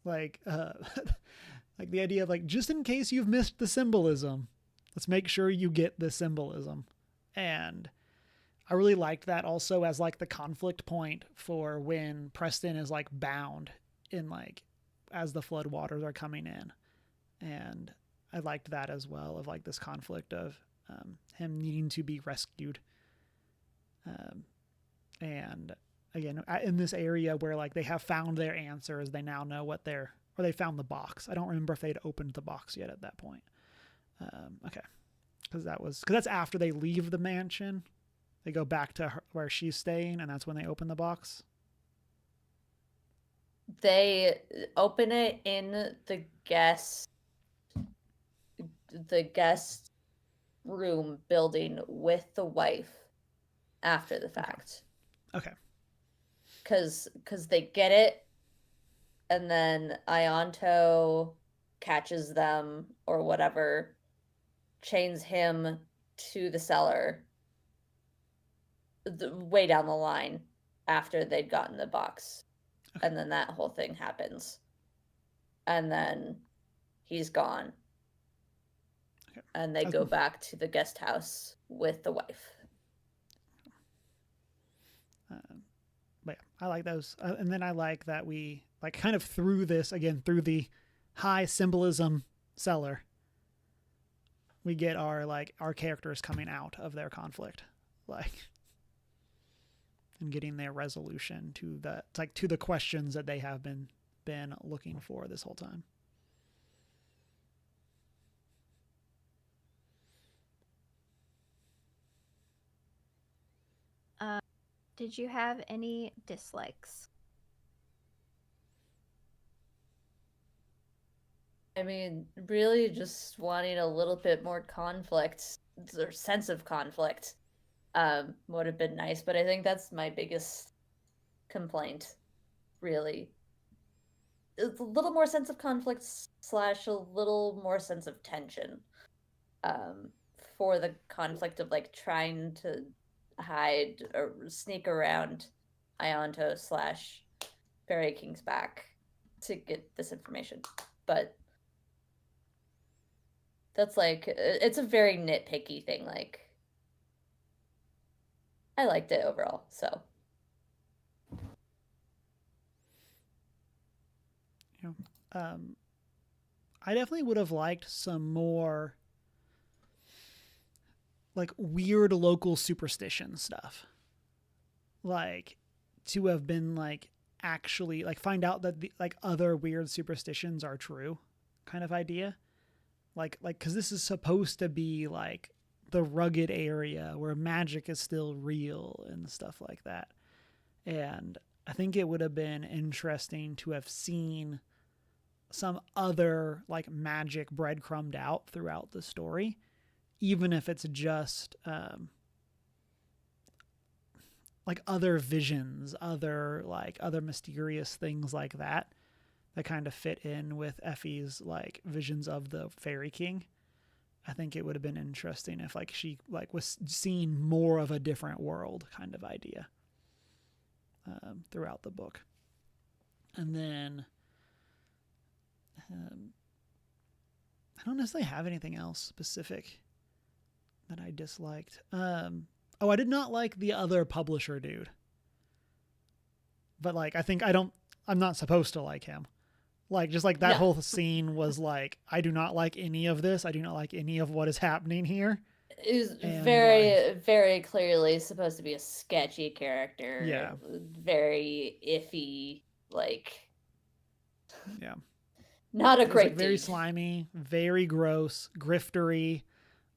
like like the idea of like, just in case you've missed the symbolism, let's make sure you get the symbolism. And I really liked that also as like the conflict point for when Preston is like bound in like as the flood waters are coming in. And I liked that as well, of like this conflict of him needing to be rescued. And again, in this area where like they have found their answers, they now know what they're, or they found the box. I don't remember if they'd opened the box yet at that point. Okay, because that's after they leave the mansion. They go back to where she's staying, and that's when they open the box. They open it in the guest room building with the wife after the fact. Okay. Because they get it, and then Ionto catches them or whatever, chains him to the cellar way down the line after they'd gotten the box. Okay. And then that whole thing happens. And then he's gone. Okay. And they go back to the guest house with the wife. But yeah, I like those. And then I like that we like kind of through the high symbolism cellar, we get our characters coming out of their conflict, and getting their resolution to the questions that they have been looking for this whole time. Did you have any dislikes? I mean, really just wanting a little bit more conflict, or sense of conflict, would have been nice. But I think that's my biggest complaint, really. It's a little more sense of conflict / a little more sense of tension, for the conflict of like trying to hide or sneak around Ionto / Fairy King's back to get this information. But that's like, it's a very nitpicky thing. Like, I liked it overall, so. Yeah. I definitely would have liked some more like weird local superstition stuff. Like to have been like actually like find out that the like other weird superstitions are true kind of idea. Like cuz this is supposed to be like the rugged area where magic is still real and stuff like that. And I think it would have been interesting to have seen some other like magic breadcrumbed out throughout the story, even if it's just like other visions, other mysterious things like that kind of fit in with Effie's like visions of the Fairy King. I think it would have been interesting if like she like was seeing more of a different world kind of idea throughout the book. And then I don't necessarily have anything else specific that I disliked. I did not like the other publisher dude. But like I'm not supposed to like him. Like just like that whole scene was like, I do not like any of this. I do not like any of what is happening here. It was very, very clearly supposed to be a sketchy character. Yeah. Very iffy, like. Yeah. Not a great dude. Very slimy, very gross, griftery,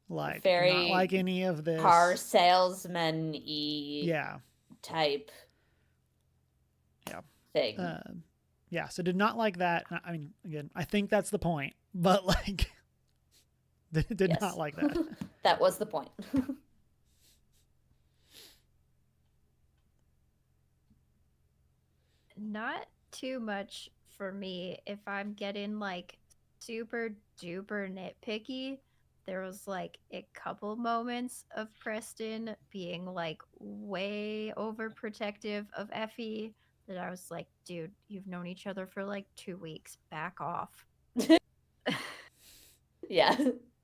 like very not like any of this. Car salesman-y type thing. Yeah, so did not like that. I mean, again, I think that's the point, but like did not like that. That was the point. Not too much for me. If I'm getting like super duper nitpicky, there was like a couple moments of Preston being like way overprotective of Effie that I was like, dude, you've known each other for like 2 weeks. Back off. Yeah.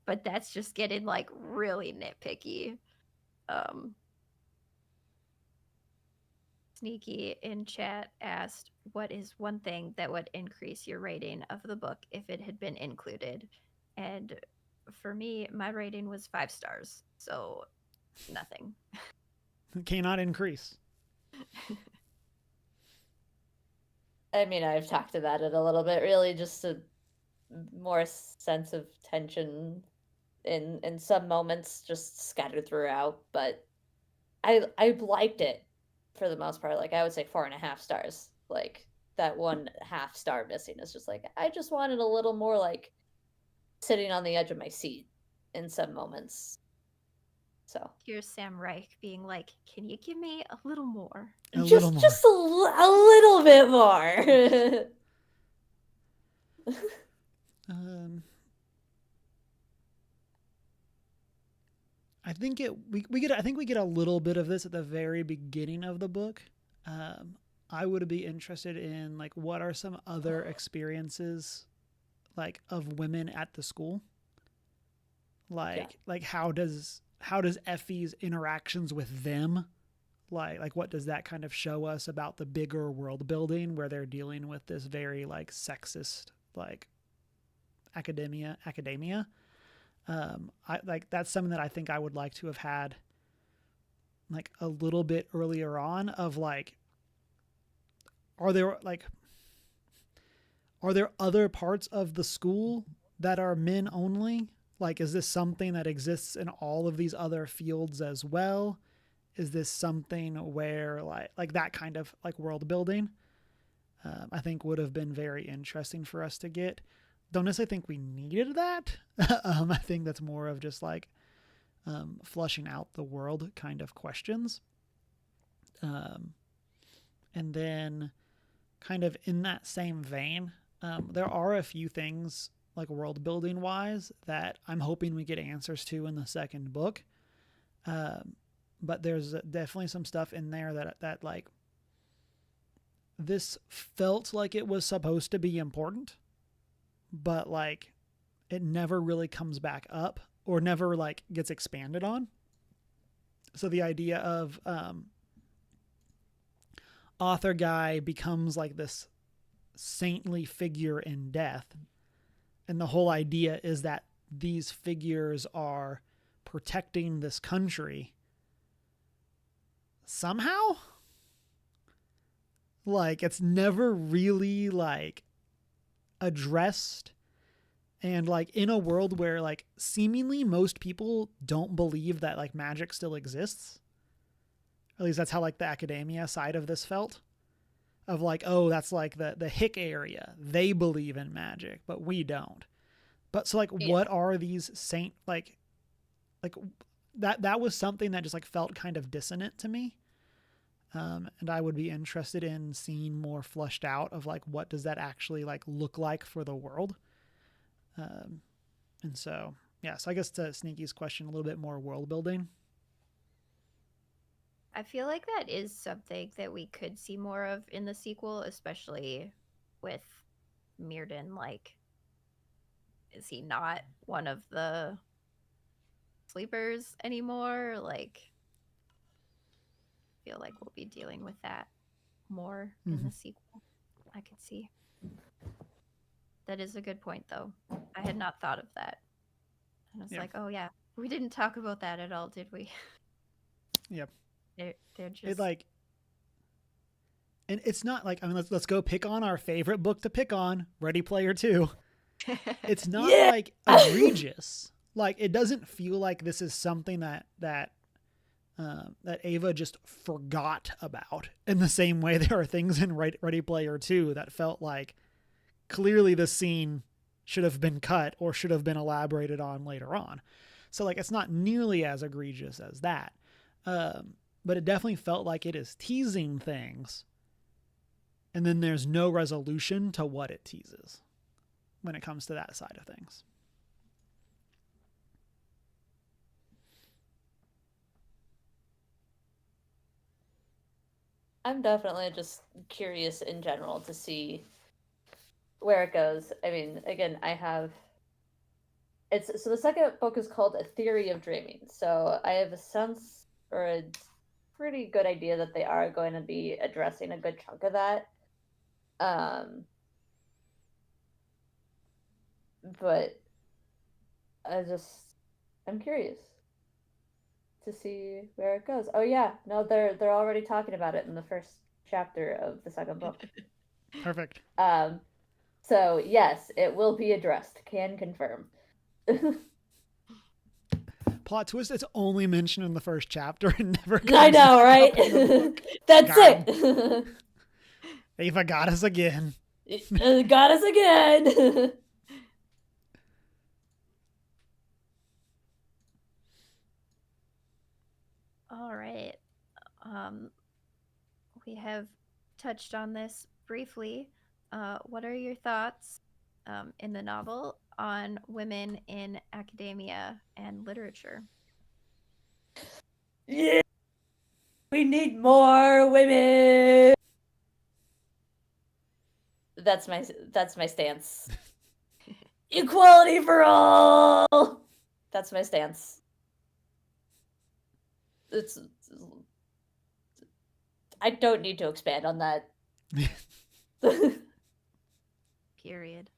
But that's just getting like really nitpicky. Sneaky in chat asked, what is one thing that would increase your rating of the book if it had been included? And for me, my rating was 5 stars. So nothing. Cannot increase. I mean, I've talked about it a little bit, really, just a more sense of tension in some moments, just scattered throughout. But I liked it for the most part. Like I would say 4.5 stars. Like that 1.5 star missing is just like I just wanted a little more like sitting on the edge of my seat in some moments. So Here's Sam Reich being like, "Can you give me a little more?" A little more. just a little bit more. Um, I think we get a little bit of this at the very beginning of the book. I would be interested in like what are some other experiences like of women at the school. Like how does Effie's interactions with them like what does that kind of show us about the bigger world building where they're dealing with this very like sexist like academia. I like that's something that I think I would like to have had like a little bit earlier on of like are there other parts of the school that are men only? Like is this something that exists in all of these other fields as well? Is this something where like that kind of like world building I think would have been very interesting for us to get. Don't necessarily think we needed that. I think that's more of just like flushing out the world kind of questions. And then kind of in that same vein, there are a few things like world building wise that I'm hoping we get answers to in the second book. But there's definitely some stuff in there that like this felt like it was supposed to be important, but like it never really comes back up or never like gets expanded on. So the idea of author guy becomes like this saintly figure in death, and the whole idea is that these figures are protecting this country somehow. Like it's never really like addressed, and like in a world where like seemingly most people don't believe that like magic still exists, at least that's how like the academia side of this felt, of like, oh, that's like the hick area, they believe in magic but we don't. But so like what are these saint like that was something that just like felt kind of dissonant to me. And I would be interested in seeing more flushed out of like what does that actually like look like for the world. And so yeah, so I guess to Sneaky's question, a little bit more world building. I feel like that is something that we could see more of in the sequel, especially with Myrddin. Like, is he not one of the sleepers anymore? Like, I feel like we'll be dealing with that more in the sequel. I could see. That is a good point, though. I had not thought of that. And I was like, oh, yeah, we didn't talk about that at all, did we? Yep. They're just it like, and it's not like, I mean, let's go pick on our favorite book to pick on, Ready Player 2. It's not like egregious. Like it doesn't feel like this is something that Ava just forgot about. In the same way, there are things in Ready Player 2 that felt like clearly the scene should have been cut or should have been elaborated on later on. So like it's not nearly as egregious as that. But it definitely felt like it is teasing things, and then there's no resolution to what it teases when it comes to that side of things. I'm definitely just curious in general to see where it goes. I mean, again, so the second book is called A Theory of Dreaming. So I have a sense or a pretty good idea that they are going to be addressing a good chunk of that. But I'm curious to see where it goes. Oh yeah, no, they're already talking about it in the first chapter of the second book. Perfect. So yes, it will be addressed. Can confirm. Plot twist, it's only mentioned in the first chapter and never comes I know, back right? up in the book. That's Got it. Ava got us again. Got us again. All right. We have touched on this briefly. What are your thoughts in the novel on women in academia and literature? Yeah, we need more women. That's my stance. Equality for all. That's my stance. It's I don't need to expand on that. Period.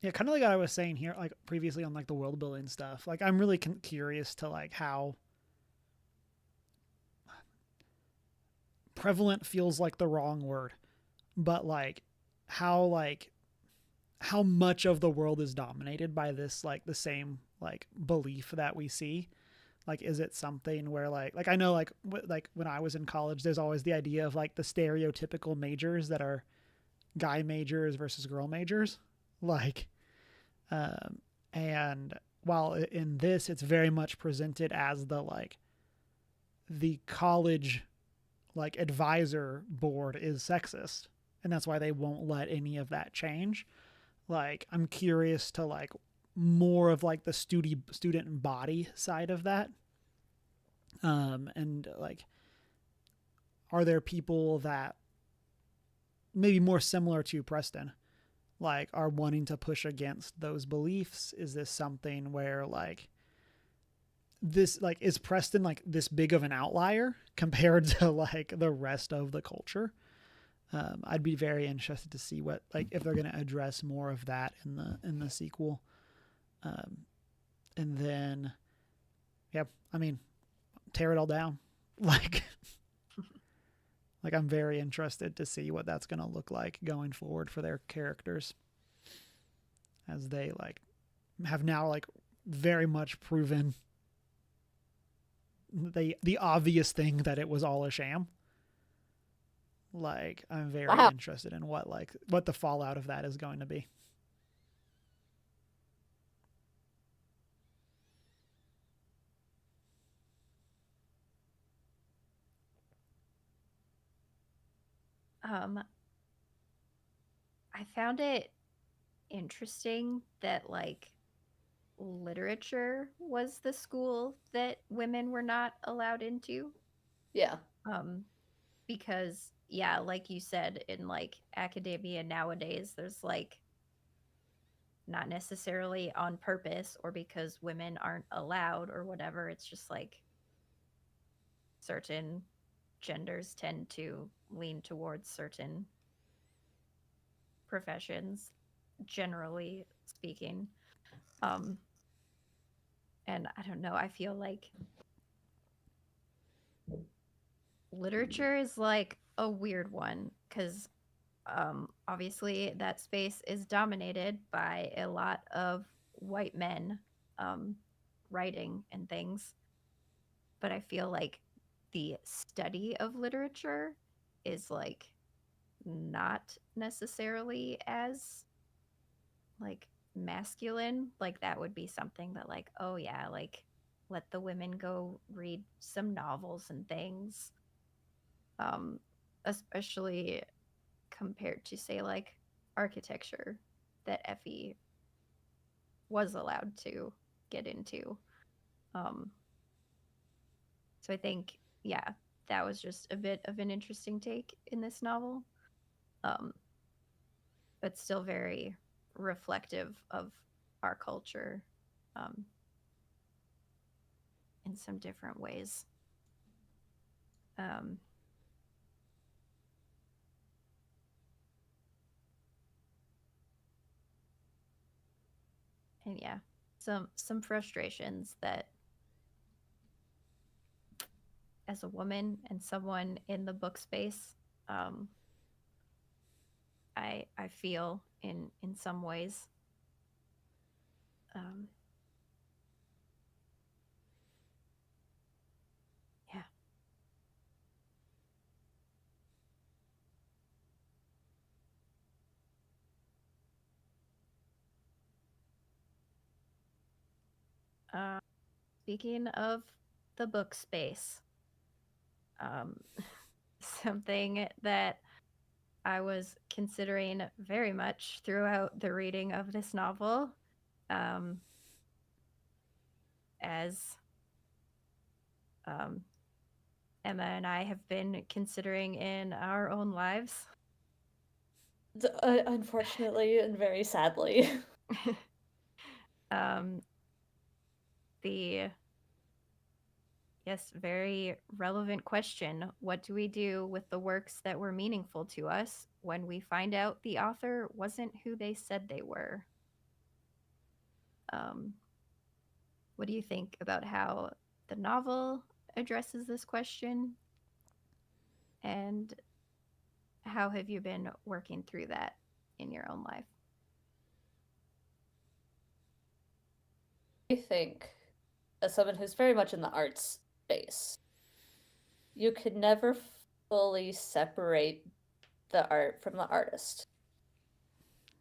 Yeah, kind of like I was saying here, like previously on like the world building stuff. Like I'm really curious to like how prevalent feels like the wrong word, but like how much of the world is dominated by this like the same like belief that we see. Like is it something where like I know like when I was in college there's always the idea of like the stereotypical majors that are guy majors versus girl majors, like and while in this it's very much presented as the college like advisor board is sexist and that's why they won't let any of that change. Like I'm curious to like more of like the student body side of that, and like are there people that maybe more similar to Preston like are wanting to push against those beliefs? Is this something where like this like is Preston like this big of an outlier compared to like the rest of the culture? I'd be very interested to see what like if they're going to address more of that in the sequel. And then yeah, I mean tear it all down. Like like I'm very interested to see what that's going to look like going forward for their characters as they like have now like very much proven the obvious thing that it was all a sham. Like I'm very interested in what the fallout of that is going to be. I found it interesting that like literature was the school that women were not allowed into. Yeah. Because yeah, like you said, in like academia nowadays, there's like not necessarily on purpose or because women aren't allowed or whatever. It's just like certain genders tend to lean towards certain professions, generally speaking. Um, and I don't know, I feel like literature is like a weird one because obviously that space is dominated by a lot of white men um, writing and things. But I feel like the study of literature is like not necessarily as like masculine. Like that would be something that like, oh yeah, like let the women go read some novels and things. Especially compared to say like architecture that Effie was allowed to get into. Um, so I think, yeah, that was just a bit of an interesting take in this novel, um, but still very reflective of our culture um, in some different ways. Um, and yeah, some frustrations that as a woman and someone in the book space, I feel in some ways. Yeah. Speaking of the book space, something that I was considering very much throughout the reading of this novel, as Emma and I have been considering in our own lives. Unfortunately and very sadly. The yes, very relevant question. What do we do with the works that were meaningful to us when we find out the author wasn't who they said they were? What do you think about how the novel addresses this question? And how have you been working through that in your own life? I think, as someone who's very much in the arts space, you could never fully separate the art from the artist,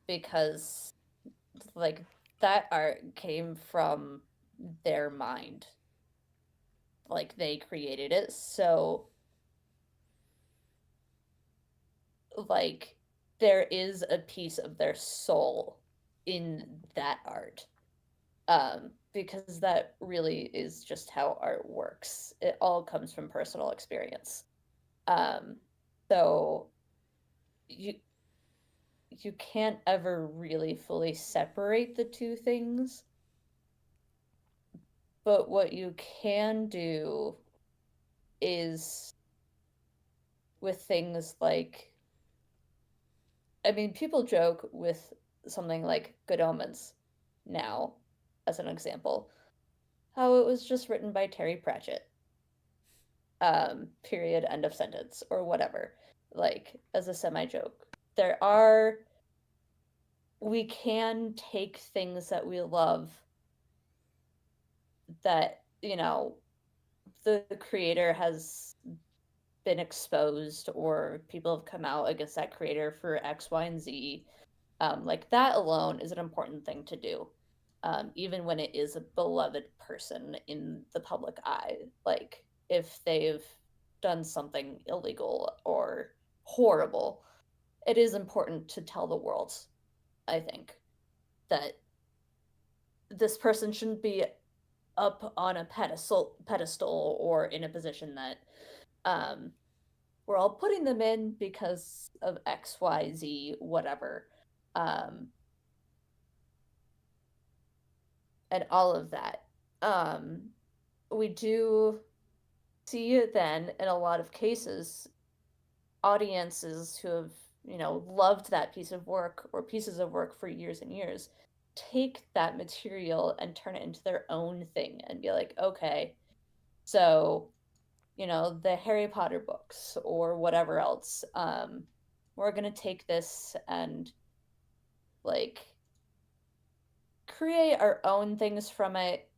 because like that art came from their mind, like they created it. So like there is a piece of their soul in that art, because that really is just how art works. It all comes from personal experience. um so you you can't ever really fully separate the two things, but what you can do is with things like, I mean, people joke with something like Good Omens now, as an example, how it was just written by Terry Pratchett, period, end of sentence, or whatever, like as a semi joke. We can take things that we love that, the creator has been exposed, or people have come out against that creator for X, Y, and Z. Like that alone is an important thing to do, even when it is a beloved person in the public eye. Like if they've done something illegal or horrible, it is important to tell the world, I think, that this person shouldn't be up on a pedestal or in a position that, we're all putting them in because of X, Y, Z, whatever. And all of that. We do see then in a lot of cases audiences who have, loved that piece of work or pieces of work for years and years take that material and turn it into their own thing and be like, okay, so, the Harry Potter books or whatever else, we're going to take this and like create our own things from it,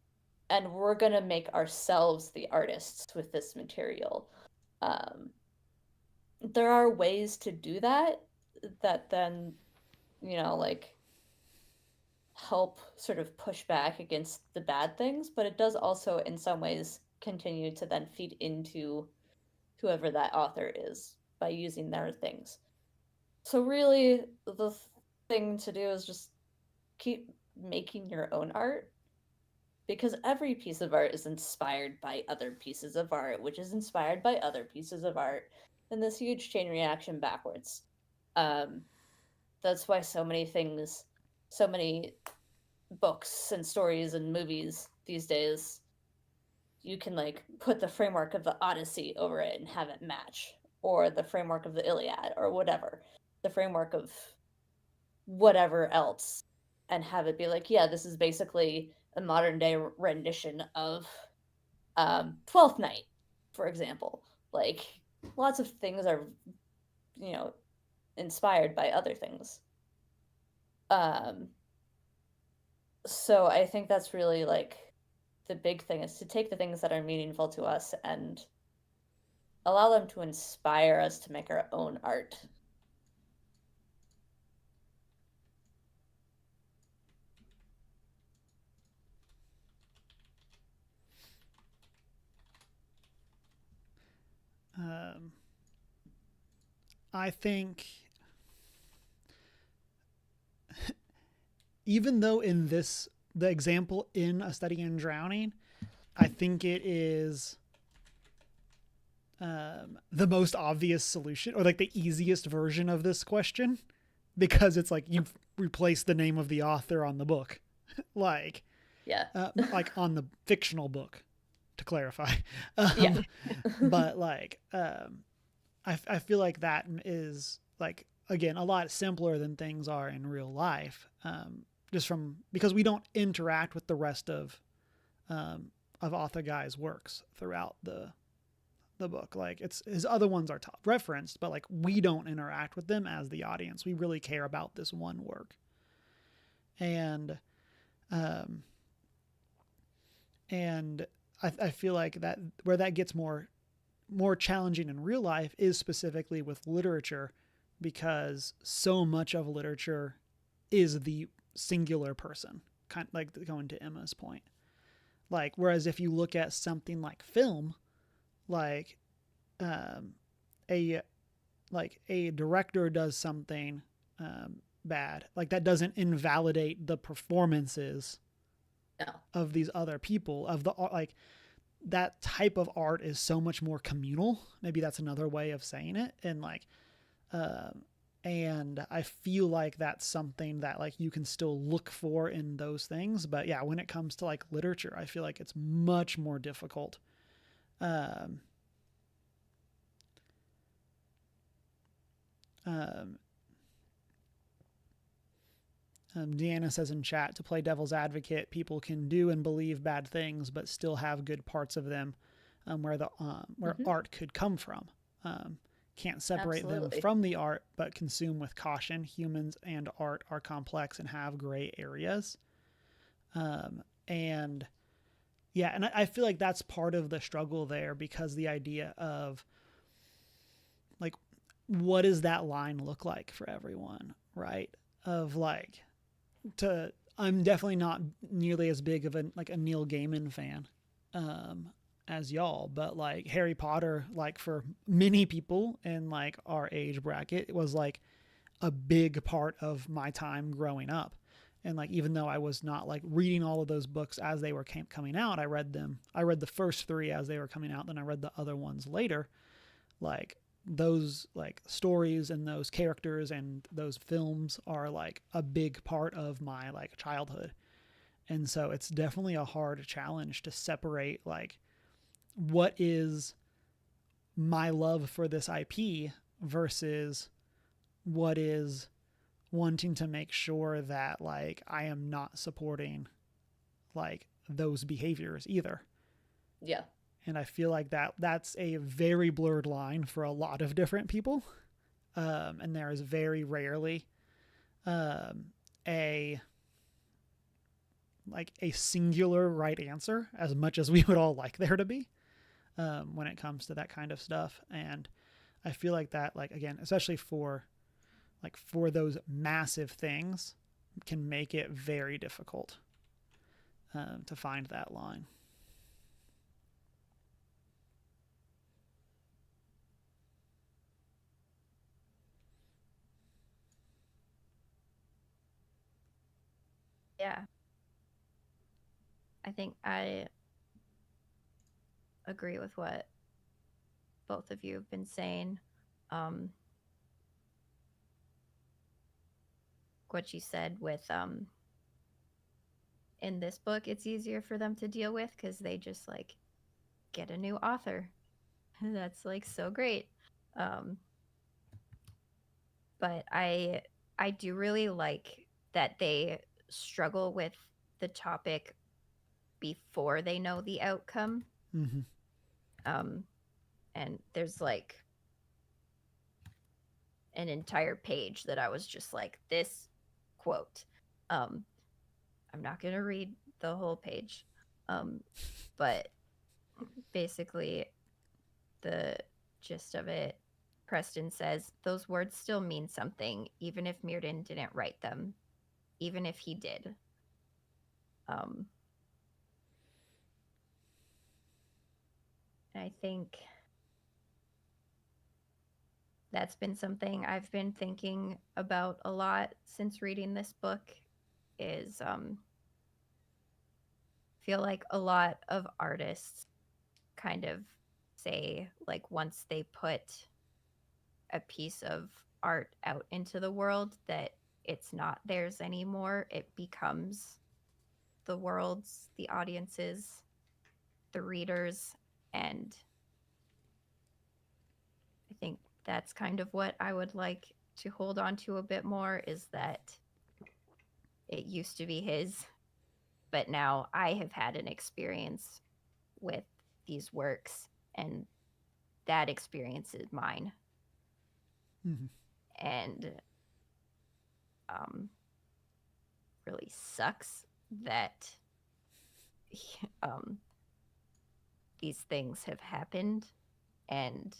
and we're going to make ourselves the artists with this material. There are ways to do that then, like help sort of push back against the bad things, but it does also in some ways continue to then feed into whoever that author is by using their things. So really the thing to do is just keep making your own art, because every piece of art is inspired by other pieces of art, which is inspired by other pieces of art, and this huge chain reaction backwards. That's why so many books and stories and movies these days, you can like put the framework of the Odyssey over it and have it match, or the framework of the Iliad, or whatever, the framework of whatever else, and have it be like, yeah, this is basically a modern day rendition of Twelfth Night. for example. Like, lots of things are, inspired by other things. So I think that's really like the big thing, is to take the things that are meaningful to us and allow them to inspire us to make our own art. I think even though in the example in A Study in Drowning, I think it is the most obvious solution, or like the easiest version of this question, because it's like you've replaced the name of the author on the book. Like, yeah, like on the fictional book, to clarify. Yeah. But like, I feel like that is like, again, a lot simpler than things are in real life. Just from, because we don't interact with the rest of author guy's works throughout the book. Like, it's his other ones are top referenced, but like we don't interact with them as the audience. We really care about this one work. And I feel like that where that gets more challenging in real life is specifically with literature, because so much of literature is the singular person, kind of like going to Emma's point. Like, whereas if you look at something like film, like a director does something bad, like that doesn't invalidate the performances of these other people, of the like that type of art is so much more communal. Maybe that's another way of saying it. And like, and I feel like that's something that like you can still look for in those things. But yeah, when it comes to like literature, I feel like it's much more difficult. Deanna says in chat, to play devil's advocate, people can do and believe bad things, but still have good parts of them, where art could come from. Can't separate them from the art, but consume with caution. Humans and art are complex and have gray areas. And yeah, and I feel like that's part of the struggle there, because the idea of like, what does that line look like for everyone, right? Of like, I'm definitely not nearly as big of a Neil Gaiman fan as y'all, but like Harry Potter, like for many people in like our age bracket, it was like a big part of my time growing up. And like, even though I was not like reading all of those books as they were coming out, I read the first 3 as they were coming out, then I read the other ones later. Like, those like stories and those characters and those films are like a big part of my like childhood. And so it's definitely a hard challenge to separate like, what is my love for this IP versus what is wanting to make sure that like I am not supporting like those behaviors either. Yeah. And I feel like that's a very blurred line for a lot of different people. And there is very rarely a singular right answer, as much as we would all like there to be, when it comes to that kind of stuff. And I feel like that, like, again, especially for those massive things, can make it very difficult to find that line. Yeah. I think I agree with what both of you have been saying. What you said with in this book, it's easier for them to deal with because they just like get a new author. That's like so great. But I do really like that they struggle with the topic before they know the outcome. Mm-hmm. And there's like an entire page that I was just like, this quote. I'm not going to read the whole page, but basically the gist of it, Preston says, those words still mean something, even if Myrddin didn't write them, even if he did. I think that's been something I've been thinking about a lot since reading this book is feel like a lot of artists kind of say like once they put a piece of art out into the world that it's not theirs anymore, it becomes the world's, the audience's, the readers, and I think that's kind of what I would like to hold on to a bit more, is that it used to be his, but now I have had an experience with these works, and that experience is mine. Mm-hmm. And really sucks that these things have happened and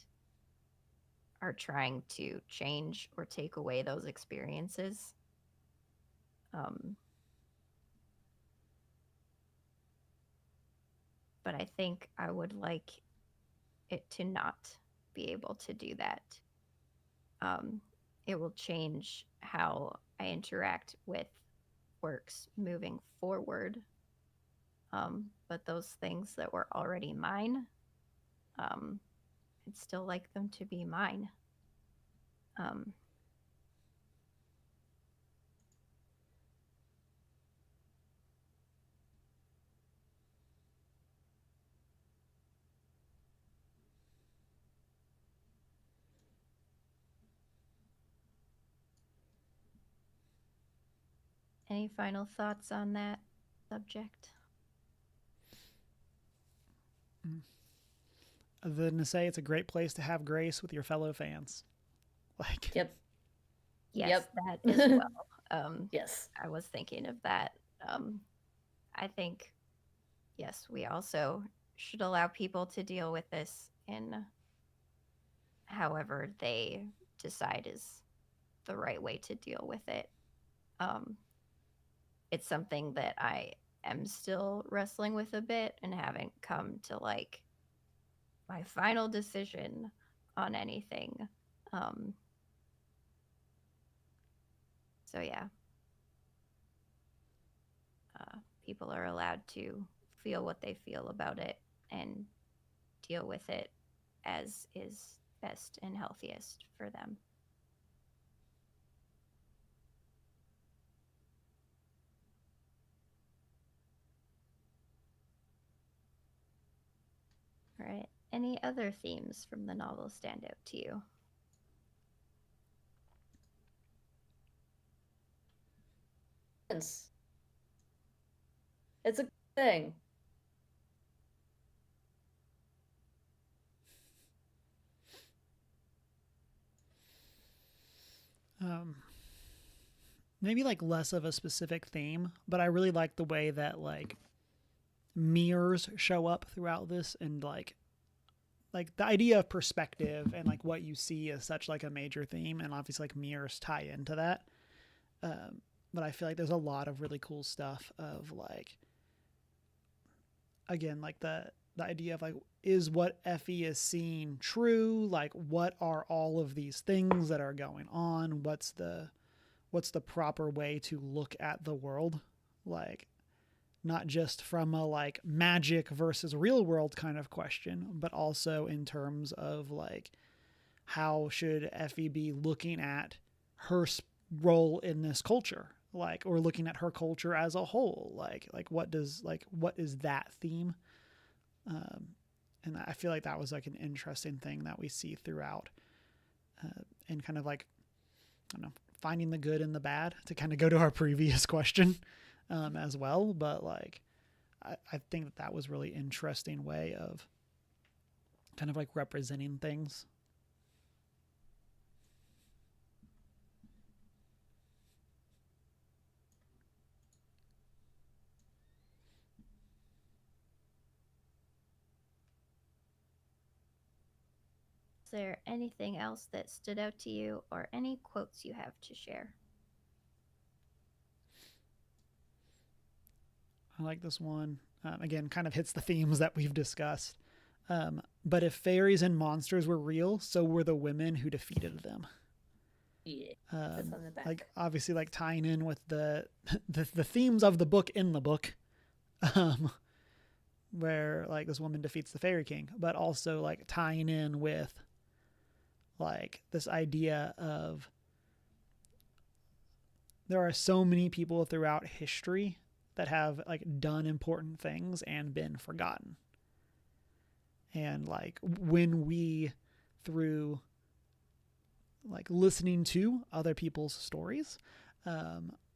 are trying to change or take away those experiences. But I think I would like it to not be able to do that. It will change how I interact with works moving forward. But those things that were already mine, I'd still like them to be mine. Any final thoughts on that subject? Other than to say it's a great place to have grace with your fellow fans. Like, Yep. Yes, Yep. that as well. Yes. I was thinking of that. I think, yes, we also should allow people to deal with this in however they decide is the right way to deal with it. It's something that I am still wrestling with a bit and haven't come to like my final decision on anything. So yeah, people are allowed to feel what they feel about it and deal with it as is best and healthiest for them. All right. Any other themes from the novel stand out to you? It's a good thing. maybe like less of a specific theme, but I really like the way that like mirrors show up throughout this, and like the idea of perspective and like what you see is such like a major theme, and obviously like mirrors tie into that. But I feel like there's a lot of really cool stuff of like, again, like the idea of like, is what Effy is seeing true? Like, what are all of these things that are going on? What's the proper way to look at the world? Like, not just from a like magic versus real world kind of question, but also in terms of like, how should Effy be looking at her role in this culture? Like, or looking at her culture as a whole? Like what is that theme? And I feel like that was like an interesting thing that we see throughout, and kind of like, I don't know, finding the good in the bad, to kind of go to our previous question, as well. But like, I think that was really interesting way of kind of like representing things. Is there anything else that stood out to you or any quotes you have to share? I like this one. Again, kind of hits the themes that we've discussed. But if fairies and monsters were real, so were the women who defeated them. Yeah, that's on the back. Like obviously, like tying in with the themes of the book in the book, where like this woman defeats the fairy king, but also like tying in with like this idea of there are so many people throughout history that have like done important things and been forgotten. And like when we, through like listening to other people's stories,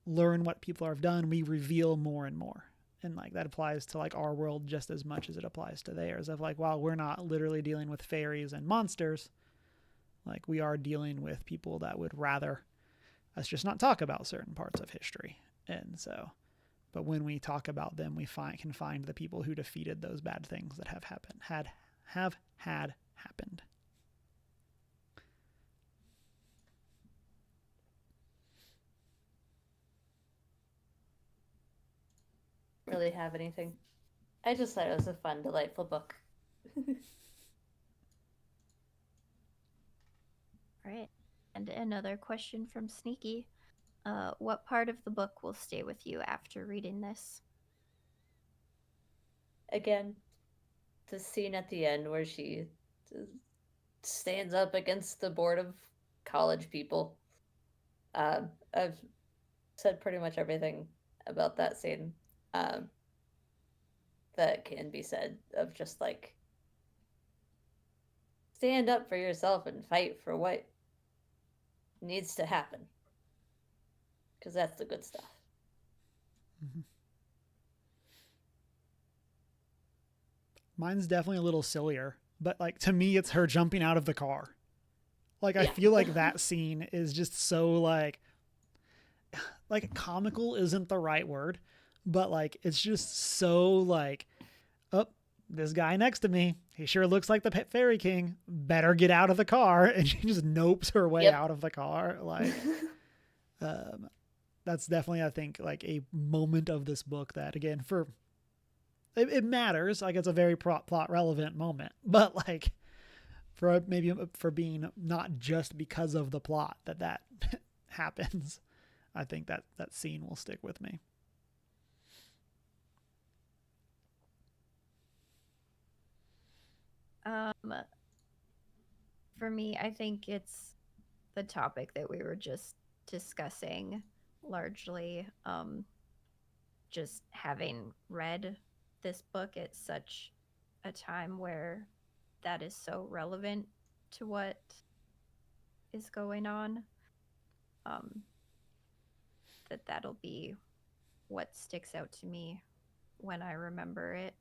learn what people have done, we reveal more and more. And like that applies to like our world just as much as it applies to theirs. Of like, while we're not literally dealing with fairies and monsters, like we are dealing with people that would rather us just not talk about certain parts of history. And so, but when we talk about them, we can find the people who defeated those bad things that have happened, have had happened. Really have anything. I just thought it was a fun, delightful book. Right. And another question from Sneaky. What part of the book will stay with you after reading this? Again, the scene at the end where she stands up against the board of college people. I've said pretty much everything about that scene that can be said, of just like stand up for yourself and fight for what needs to happen, because that's the good stuff. Mm-hmm. Mine's definitely a little sillier, but like to me it's her jumping out of the car. Like I feel like that scene is just so like comical isn't the right word, but like it's just so like, oh, this guy next to me, he sure looks like the fairy king, better get out of the car. And she just nopes her way out of the car. Like that's definitely, I think, like a moment of this book that, again, for it matters, like it's a very plot relevant moment, but like for maybe for being not just because of the plot that happens, I think that scene will stick with me. For me, I think it's the topic that we were just discussing largely. Just having read this book at such a time where that is so relevant to what is going on, that'll be what sticks out to me when I remember it.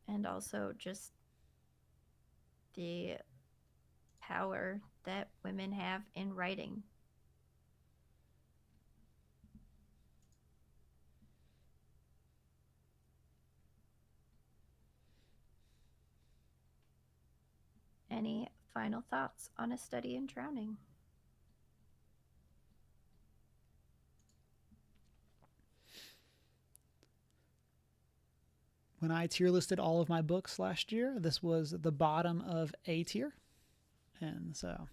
And also just the power that women have in writing. Any final thoughts on A Study in Drowning? When I tier listed all of my books last year, this was the bottom of A tier. And so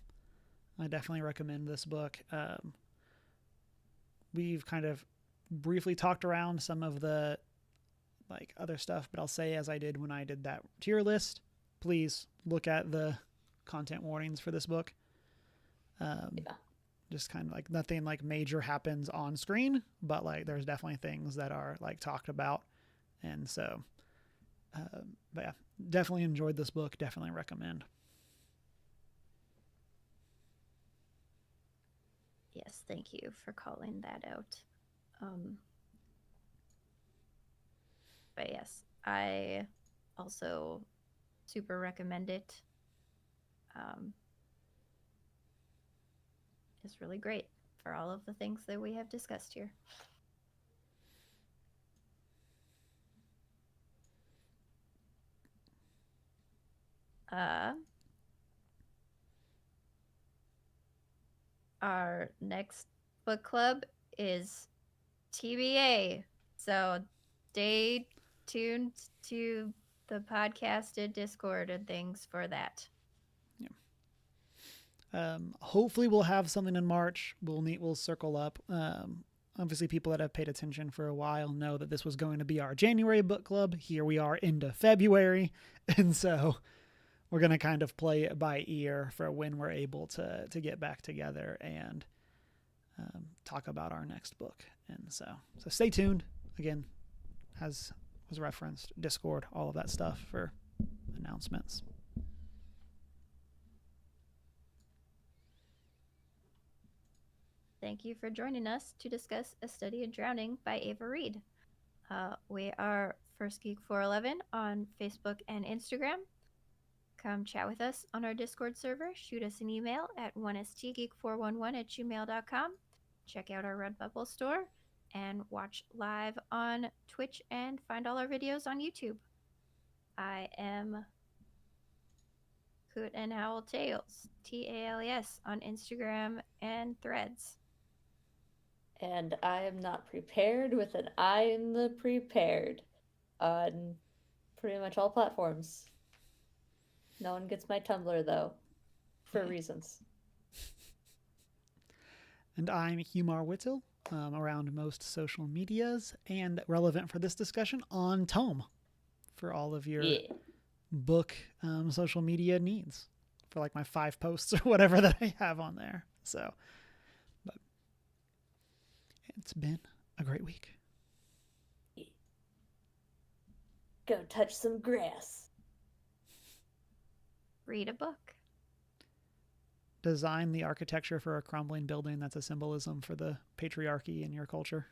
I definitely recommend this book. We've kind of briefly talked around some of the like other stuff, but I'll say, as I did when I did that tier list, please look at the content warnings for this book. Just kind of like nothing like major happens on screen, but like there's definitely things that are like talked about. And so, but yeah, definitely enjoyed this book. Definitely recommend. Yes, thank you for calling that out. But yes, I also super recommend it. It's really great for all of the things that we have discussed here. Our next book club is TBA. So stay tuned to the podcasted Discord and things for that. Hopefully we'll have something in March. We'll circle up. Obviously people that have paid attention for a while know that this was going to be our January book club. Here we are into February. And so we're going to kind of play it by ear for when we're able to get back together and talk about our next book. And so stay tuned. Again, as was referenced, Discord, all of that stuff for announcements. Thank you for joining us to discuss A Study in Drowning by Ava Reid. We are First Geek 411 on Facebook and Instagram. Come chat with us on our Discord server. Shoot us an email at 1stgeek411@gmail.com. Check out our Redbubble store and watch live on Twitch and find all our videos on YouTube. I am Hoot and Howl Tales, TALES on Instagram and Threads. And I am not prepared with an I in the prepared on pretty much all platforms. No one gets my Tumblr though, for reasons. And I'm Humar Whittle, around most social medias and relevant for this discussion on Tome for all of your book social media needs for like my 5 posts or whatever that I have on there. So, but it's been a great week. Go touch some grass. Read a book. Design the architecture for a crumbling building that's a symbolism for the patriarchy in your culture.